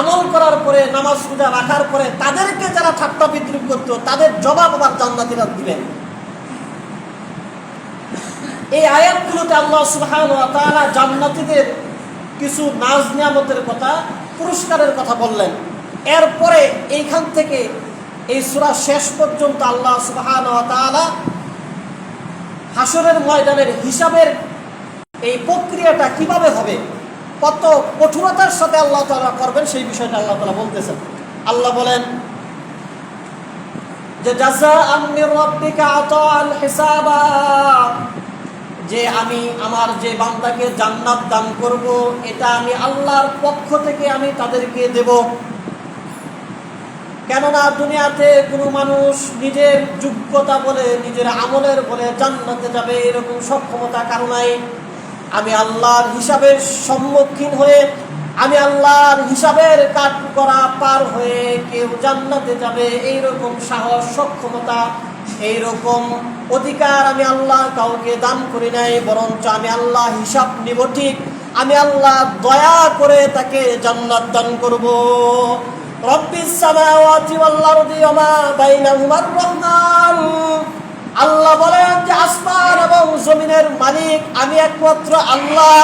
আমল করার পরে, নামাজ রোজা রাখার পরে তাদেরকে যারা ঠাট্টা বিদ্রুপ করত, তাদের জবাব আবার জান্নাতীরা দিবেন। এই আয়াতগুলোতে আল্লাহ সুবহানাহু ওয়া তাআলা জান্নাতীদের কিছু নাজ নিয়ামতের কথা, পুরস্কারের কথা বললেন। এরপরে এইখান থেকে এই সূরা শেষ পর্যন্ত আল্লাহ সুবহানাহু ওয়া তাআলা হাসরের ময়দানের হিসাবের এই প্রক্রিয়াটা কিভাবে হবে, কত কঠোরতার সাথে আল্লাহ তাআলা করবেন, সেই বিষয়টা আল্লাহ তাআলা বলতেছেন। আল্লাহ বলেন যে জাযাআম মির রাব্বিকা আতাআল হিসাবা, যে আমি আমার যে বান্দাকে জান্নাত দান করব, এটা আমি আল্লাহর পক্ষ থেকে আমি তাদেরকে দেব। কেননা দুনিয়াতে কোনো মানুষ নিজের যোগ্যতা বলে, নিজের আমলের বলে জান্নাতে যাবে এরকম সক্ষমতা কারো নাই। আমি আল্লাহর হিসাবের সম্মুখীন হয়ে, আমি আল্লাহর হিসাবের কাঠগড়া পার হয়ে কেউ জান্নাতে যাবে এইরকম সাহস, সক্ষমতা, এইরকম অধিকার আমি আল্লাহ কাউকে দান করি নাই। বরঞ্চ আমি আল্লাহ হিসাব নিব ঠিক, আমি আল্লাহ দয়া করে তাকে জান্নাত দান করব। রব্বিস সামাওয়াতি ওয়াল আরদি ওয়া মা বাইনাহুমার রহমান। আল্লাহ বলেন যে আসমান এবং জমিনের মালিক আমি একমাত্র আল্লাহ।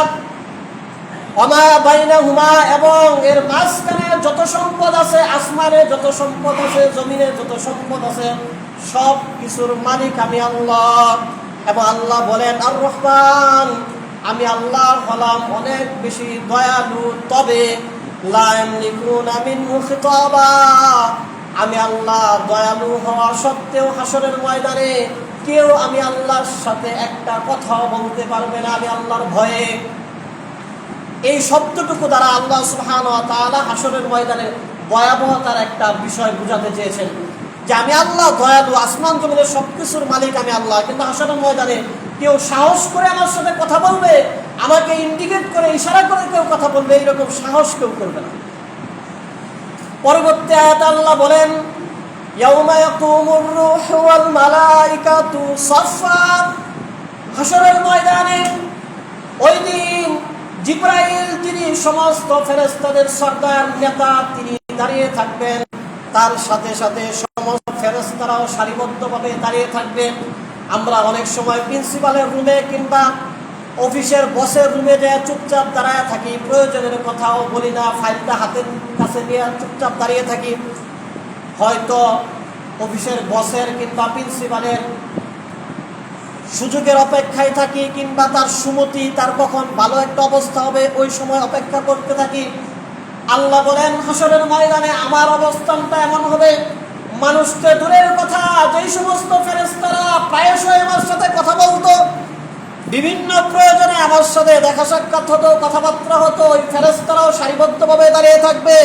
ওয়া মা বাইনাহুমা, এবং এর মাঝখানে যত সম্পদ আছে, আসমানে যত সম্পদ আছে, জমিনে যত সম্পদ আছে, সব কিছুর মালিক আমি আল্লাহ। এবং আল্লাহ বলেন আর রহমান, আমি আল্লাহ হলাম অনেক বেশি দয়ালু। তবে লা ইয়ামলিকুনা মিনহু খিতাবা, আমি আল্লাহ দয়ালু হওয়া সত্ত্বেও হাসরের ময়দানে কেউ আমি আল্লাহর সাথে একটা কথা বলতে পারবে না, আমি আল্লাহর ভয়ে। এই শব্দটুকু দ্বারা আল্লাহ সুবহানাহু ওয়া তাআলা হাসরের ময়দানে ভয়াবহতার একটা বিষয় বুঝাতে চেয়েছেন, যে আমি আল্লাহ দয়ালু, আসমান জমিনের সবকিছুর মালিক আমি আল্লাহ, কিন্তু হাসরের ময়দানে কেউ সাহস করে আমার সাথে কথা বলবে, আমাকে ইন্ডিকেট করে, ইশারা করে কেউ কথা বলবে, এইরকম সাহস কেউ করবে না। পরবর্তী আয়াতে আল্লাহ বলেন ইয়াউমা ইয়াকুমুর রূহু ওয়াল মালাইকাতু সাফফা, হাসরের ময়দানে ওই দিন জিবরাইল, যিনি সমস্ত ফেরেশতাদের সর্দার নেতা, তিনি দাঁড়িয়ে থাকবেন। তার সাথে সাথে সমস্ত ফেরেশতারাও সারিবদ্ধভাবে দাঁড়িয়ে থাকবেন। আমরা অনেক সময় প্রিন্সিপালের রুমে কিংবা অফিসের বসের রুমে যে চুপচাপ দাঁড়ায় থাকি, প্রয়োজনের কথাও বলি না, ফাইলটা হাতের কাছে নিয়ে চুপচাপ দাঁড়িয়ে থাকি। হয়তো অফিসের বসের কিংবা প্রিন্সিপালের সুযোগের অপেক্ষায় থাকি, কিংবা তার সুমতি, তার কখন ভালো একটা অবস্থা হবে ওই সময় অপেক্ষা করতে থাকি। আল্লাহ বলেন হাসরের ময়দানে আমার অবস্থানটা এমন হবে, মানুষকে দূরের কথা, যেই সমস্ত ফেরেশতারা প্রায়শই আমার সাথে কথা বলতো, বিভিন্ন প্রয়োজনে আমার সাথে দেখা সাক্ষাৎ হতো, কথাবার্তা হতো, ওই ফেরেশতারাও সারিবদ্ধভাবে দাঁড়িয়ে থাকবে।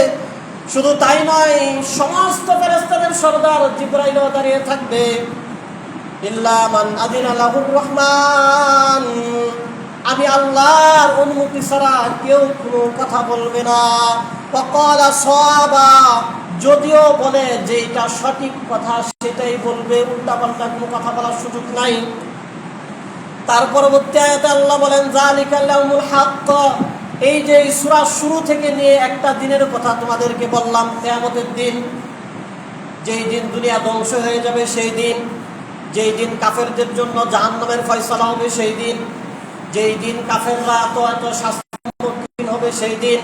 শুধু তাই নয়, সমস্ত ফেরেশতাদের সর্দার জিবরাইলও দাঁড়িয়ে থাকবে। ইল্লা মান আযিনা লাহুর রহমান, আমি আল্লাহর অনুমতি ছাড়া কেউ কোনো কথা বলবে না। ওয়াকালা সাওয়াবা, যদিও বলে যে এটা সঠিক কথা সেটাই বলবে, উল্টাপাল্টা কোনো কথা বলার সুযোগ নাই। তার পরবর্তী আয়াতে আল্লাহ বলেন যালিকাল ইয়াউমুল হক, এই যে সূরা শুরু থেকে নিয়ে একটা দিনের কথা তোমাদেরকে বললাম, কিয়ামতের দিন, যেই দিন দুনিয়া ধ্বংস হয়ে যাবে, সেই দিন যেই দিন কাফেরদের জন্য জাহান্নামের ফয়সালা হবে সেই দিন, যেই দিন কাফেররা এত এত শাস্তির সম্মুখীন হবে সেই দিন,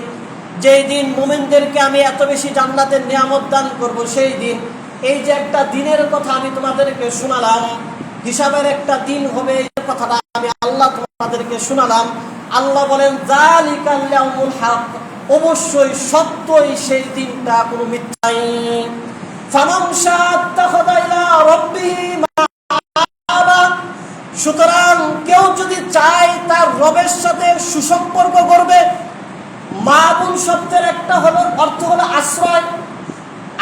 যেই দিন মুমিনদেরকে আমি এত বেশি জান্নাতের নিয়ামত দান করব সেই দিন। এই যে একটা দিনের কথা আমি তোমাদেরকে শোনালাম, হিসাবের একটা দিন হবে, এই কথাটা আমি আল্লাহ তোমাদেরকে শোনালাম। আল্লাহ বলেন যালিকাল ইয়াউমুল হক, অবশ্যই সত্যই সেই দিনটা, কোনো মিথ্যাই। ফামান শাআত্তাখাযা ইলা রাব্বিহি মাআবা, সুতরাং কেউ যদি চায় তার রবের সাথে সুসম্পর্ক করবে, মাবুন শব্দের একটা হলো অর্থ হলো আশ্রয়,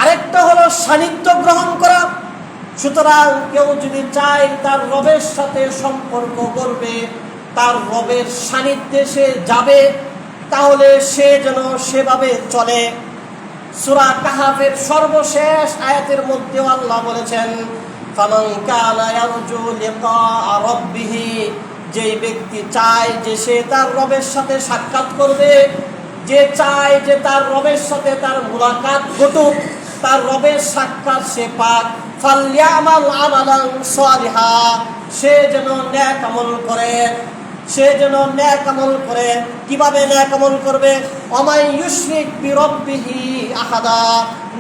আরেকটা হলো সান্নিধ্য গ্রহণ করা। সুতরাং কেউ যদি চায় তার রবের সাথে সম্পর্ক করবে, তার রবের সান্নিধ্যে সে যাবে, তাহলে সে যেন সেভাবে চলে। সূরা কাহাফের সর্বশেষ আয়াতের মধ্যে আল্লাহ বলেছেন ফামান কানা ইয়ারজু লিকা রাব্বিহি, যেই ব্যক্তি চায় যে সে তার রবের সাথে সাক্ষাৎ করবে, যে চায় যে তার রবের সাথে তার মুলাকাত ঘটুক, তার রবের সাক্ষাৎ সে পাক, ফালইয়ামাল আমালান সালিহা, সে যেন নেক আমল করে, সে যেন নেক আমল করে। কিভাবে নেক আমল করবে? ওমাই ইউশরিক বিরাব্বিহি আহাদা,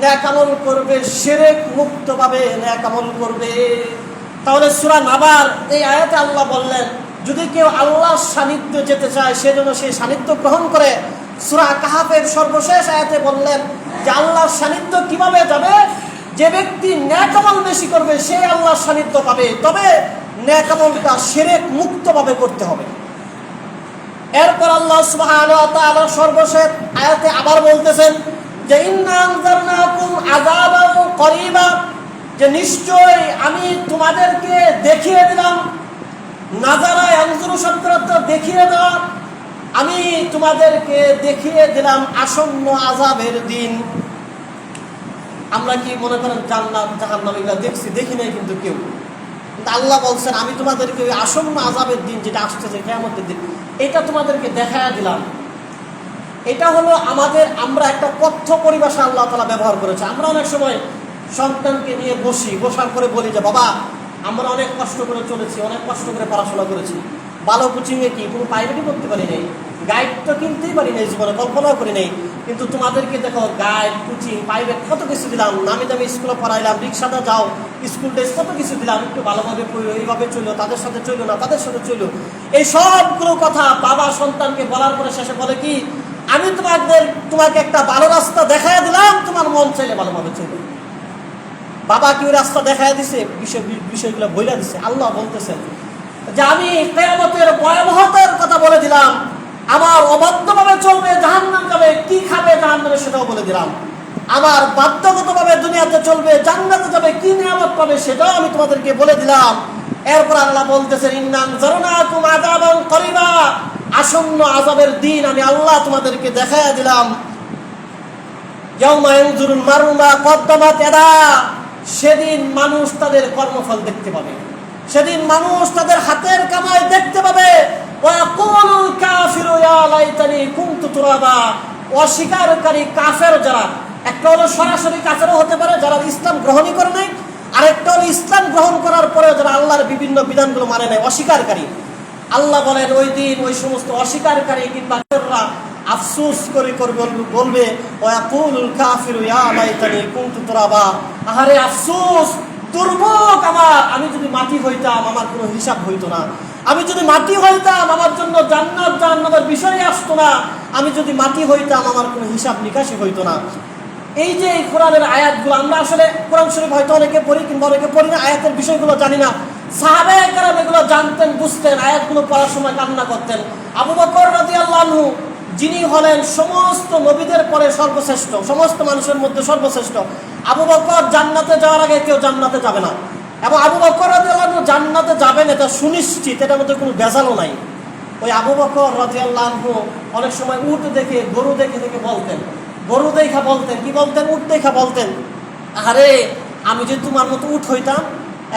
নেক আমল করবে শিরক মুক্তভাবে নেক আমল করবে। তাহলে সূরা নাবার এই আয়াতে আল্লাহ বললেন যদি কেউ আল্লাহর সান্নিধ্যে যেতে চায় সে যেন সেই সান্নিধ্য গ্রহণ করে। সূরা কাহাফের সর্বশেষ আয়াতে বললেন যে আল্লাহর সান্নিধ্য কিভাবে যাবে? যে ব্যক্তি নেক আমল বেশি করবে সে আল্লাহর সান্নিধ্য পাবে, তবে নেক আমলটা শিরক মুক্তভাবে করতে হবে। এরপর আল্লাহ সুবহানাহু ওয়া তাআলা সর্বশেষ আয়াতে আবার বলতেছেন যে ইন্না আনজারনাকুম আযাবান করিবা, যে নিশ্চয় আমি তোমাদেরকে দেখিয়ে দিলাম। নাজারা ইয়ানজুরু শব্দটা দেখিয়ে দেওয়া, আমি তোমাদেরকে দেখিয়ে দিলাম আসন্ন আযাবের দিন। আমরা কি মনে করেন জান্নাত জাহান্নাম এগুলো দেখছি? দেখি নাই কিন্তু কেউ। কিন্তু আল্লাহ বলছেন আমি তোমাদেরকে ওই আসন্ন আযাবের দিন যেটা আসতেছে কিয়ামতের দিন, এটা তোমাদেরকে দেখায়া দিলাম। এটা হলো আমরা একটা কথ্য পরিভাষা আল্লাহ তাআলা ব্যবহার করেছে। আমরা অনেক সময় সন্তানকে নিয়ে বসার করে বলি যে বাবা আমরা অনেক কষ্ট করে চলেছি, অনেক কষ্ট করে পড়াশোনা করেছি, ভালো কোচিংয়ে কি কোনো প্রাইভেটই করতে পারি নাই, গাইড তো কিনতেই পারি নাই, জীবনে কল্পনাও করি নাই, কিন্তু তোমাদেরকে দেখো গাইড কোচিং প্রাইভেট কত কিছু দিলাম, নামি দামি স্কুলে পড়াইলাম, রিক্সাটা যাও, স্কুল ড্রেস কত কিছু দিলাম, একটু ভালোভাবে পড়ো, এইভাবে চলো, তাদের সাথে চলো না, তাদের সাথে চলো। এই সবগুলো কথা বাবা সন্তানকে বলার পরে শেষে বলে কি আমি তোমাকে একটা ভালো রাস্তা দেখায় দিলাম, তোমার মন চাইলে ভালোভাবে চলো। বাবা কি ওই রাস্তা দেখায় দিছে? বিষয়গুলো বইলা দিছে। আল্লাহ বলতেছেন যে আমি কিয়ামতের ভয়াবহতার কথা বলে দিলাম, আমার অবাধ্যভাবে চলবে জাহান্নাম যাবে, কি খাবে জাহান্নামে সেটাও বলে দিলাম, আমার বাধ্যগতভাবে দুনিয়াতে চলবে জান্নাতে যাবে, কি নিয়ামত পাবে সেটাও আমি তোমাদেরকে বলে দিলাম। এরপর আল্লাহ বলতেছেন ইন্না আনজারনাকুম আযাবান করিবা, আসন্ন আযাবের দিন আমি আল্লাহ তোমাদেরকে দেখায়া দিলাম। ইয়াউমা ইয়ানজুরুল মারউ মা কদ্দামাত ইয়াদা, সেদিন মানুষ তাদের কর্মফল দেখতে পাবে, সেদিন মানুষ তাদের হাতের কামাই দেখতে পাবে। ওয়ায়াকুলুল কাফিরু ইয়া লাইতানি কুনতু তুরাবা, অস্বীকারী কাফের যারা, একটা হলো সরাসরি কাফেরও হতে পারে যারা ইসলাম গ্রহণই করে নাই, আরেকটা হলো ইসলাম গ্রহণ করার পরে যারা আল্লাহর বিভিন্ন বিধানগুলো মানে নাই, অস্বীকারী। আল্লাহ বলেন ওই দিন ওই সমস্ত অস্বীকারী কিংবা কাফেররা আফসোস করে বলবে ওয়ায়াকুলুল কাফিরু ইয়া লাইতানি কুনতু তুরাবা, আহারে আফসোস, দুর্ভোগ আমার, আমি যদি মাটি হইতাম আমার কোনো হিসাব হইতো না, আমি যদি মাটি হইতাম আমার জন্য জান্নাত জাহান্নামের বিষয় আসতো না, আমি যদি মাটি হইতাম আমার কোনো হিসাব নিকাশই হইতো না। এই যে এই কোরআনের আয়াতগুলো আমরা আসলে কোরআন শরীফ হয়তো অনেকে পড়ি কিংবা অনেকে পড়ি না, আয়াতের বিষয়গুলো জানি না। সাহাবায়ে কেরাম এগুলো জানতেন, বুঝতেন, আয়াতগুলো পড়ার সময় কান্না করতেন। আবু বকর রাদিয়াল্লাহু আনহু যিনি হলেন সমস্ত নবীদের পরে সর্বশ্রেষ্ঠ, সমস্ত মানুষের মধ্যে সর্বশ্রেষ্ঠ, আবু বকর জান্নাতে যাওয়ার আগে কেউ জান্নাতে যাবে না, এবং আবু বকর রাদিয়াল্লাহু আনহু জান্নাতে যাবেন এটা সুনিশ্চিত, এটার মধ্যে কোনো ভেজালও নাই। ওই আবু বকর রাদিয়াল্লাহু আনহু অনেক সময় উট দেখে গরু দেখে বলতেন, গরু দেখা বলতেন, কি বলতেন? উট দেখা বলতেন, আরে আমি যদি তোমার মতো উট হইতাম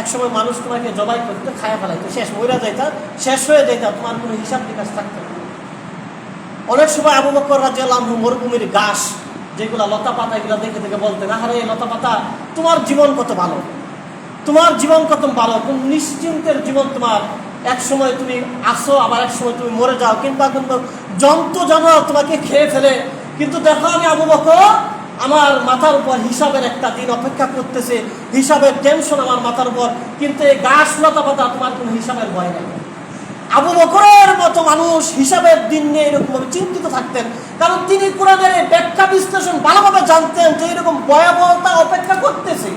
একসময় মানুষ তোমাকে জবাই করতে, খায়া ফেলাইতো, শেষ মইরা যাইতা, শেষ হয়ে যাইতা, তোমার কোনো হিসাব নিকাশ থাকতো না। অনেক সময় আবু বকর রাদিয়াল্লাহু আনহু মরুভূমির ঘাস যেগুলো লতা পাতা এগুলো দেখে বলতেন, আরে লতা পাতা তোমার জীবন কত ভালো, তোমার জীবন কত ভালো, কোন নিশ্চিন্তের জীবন তোমার। এক সময় তুমি আসো, আবার এক সময় তুমি মরে যাও, কিন্তু জন্তু জানোয়ার তোমাকে খেয়ে ফেলে। কিন্তু দেখো আমি আবু বকর, আমার মাথার উপর হিসাবের একটা দিন অপেক্ষা করতেছে, হিসাবের টেনশন আমার মাথার উপর, কিন্তু এই গাছ লতা পাতা তোমার কোনো হিসাবের ভয় নেই। আবু বকরের মতো মানুষ হিসাবের দিন নিয়ে এরকম চিন্তিত থাকতেন, কারণ তিনি কোরআনের ব্যাখ্যা বিশ্লেষণ ভালোভাবে জানতেন যে এরকম ভয়াবহতা অপেক্ষা করতেছে।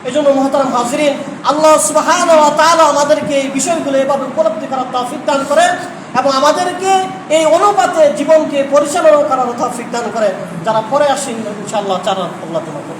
এই জন্য মুহতারাম হাজিরিন, আল্লাহ সুবহানাহু ওয়া তাআলা আমাদেরকে এই বিষয়গুলো এভাবে উপলব্ধি করার তৌফিক দান করেন এবং আমাদেরকে এই অনুপাতে জীবনকে পরিচালনা করার তৌফিক দান করেন। যারা পরে আসেন ইনশাআল্লাহ চারা আল্লাহ তোমাকে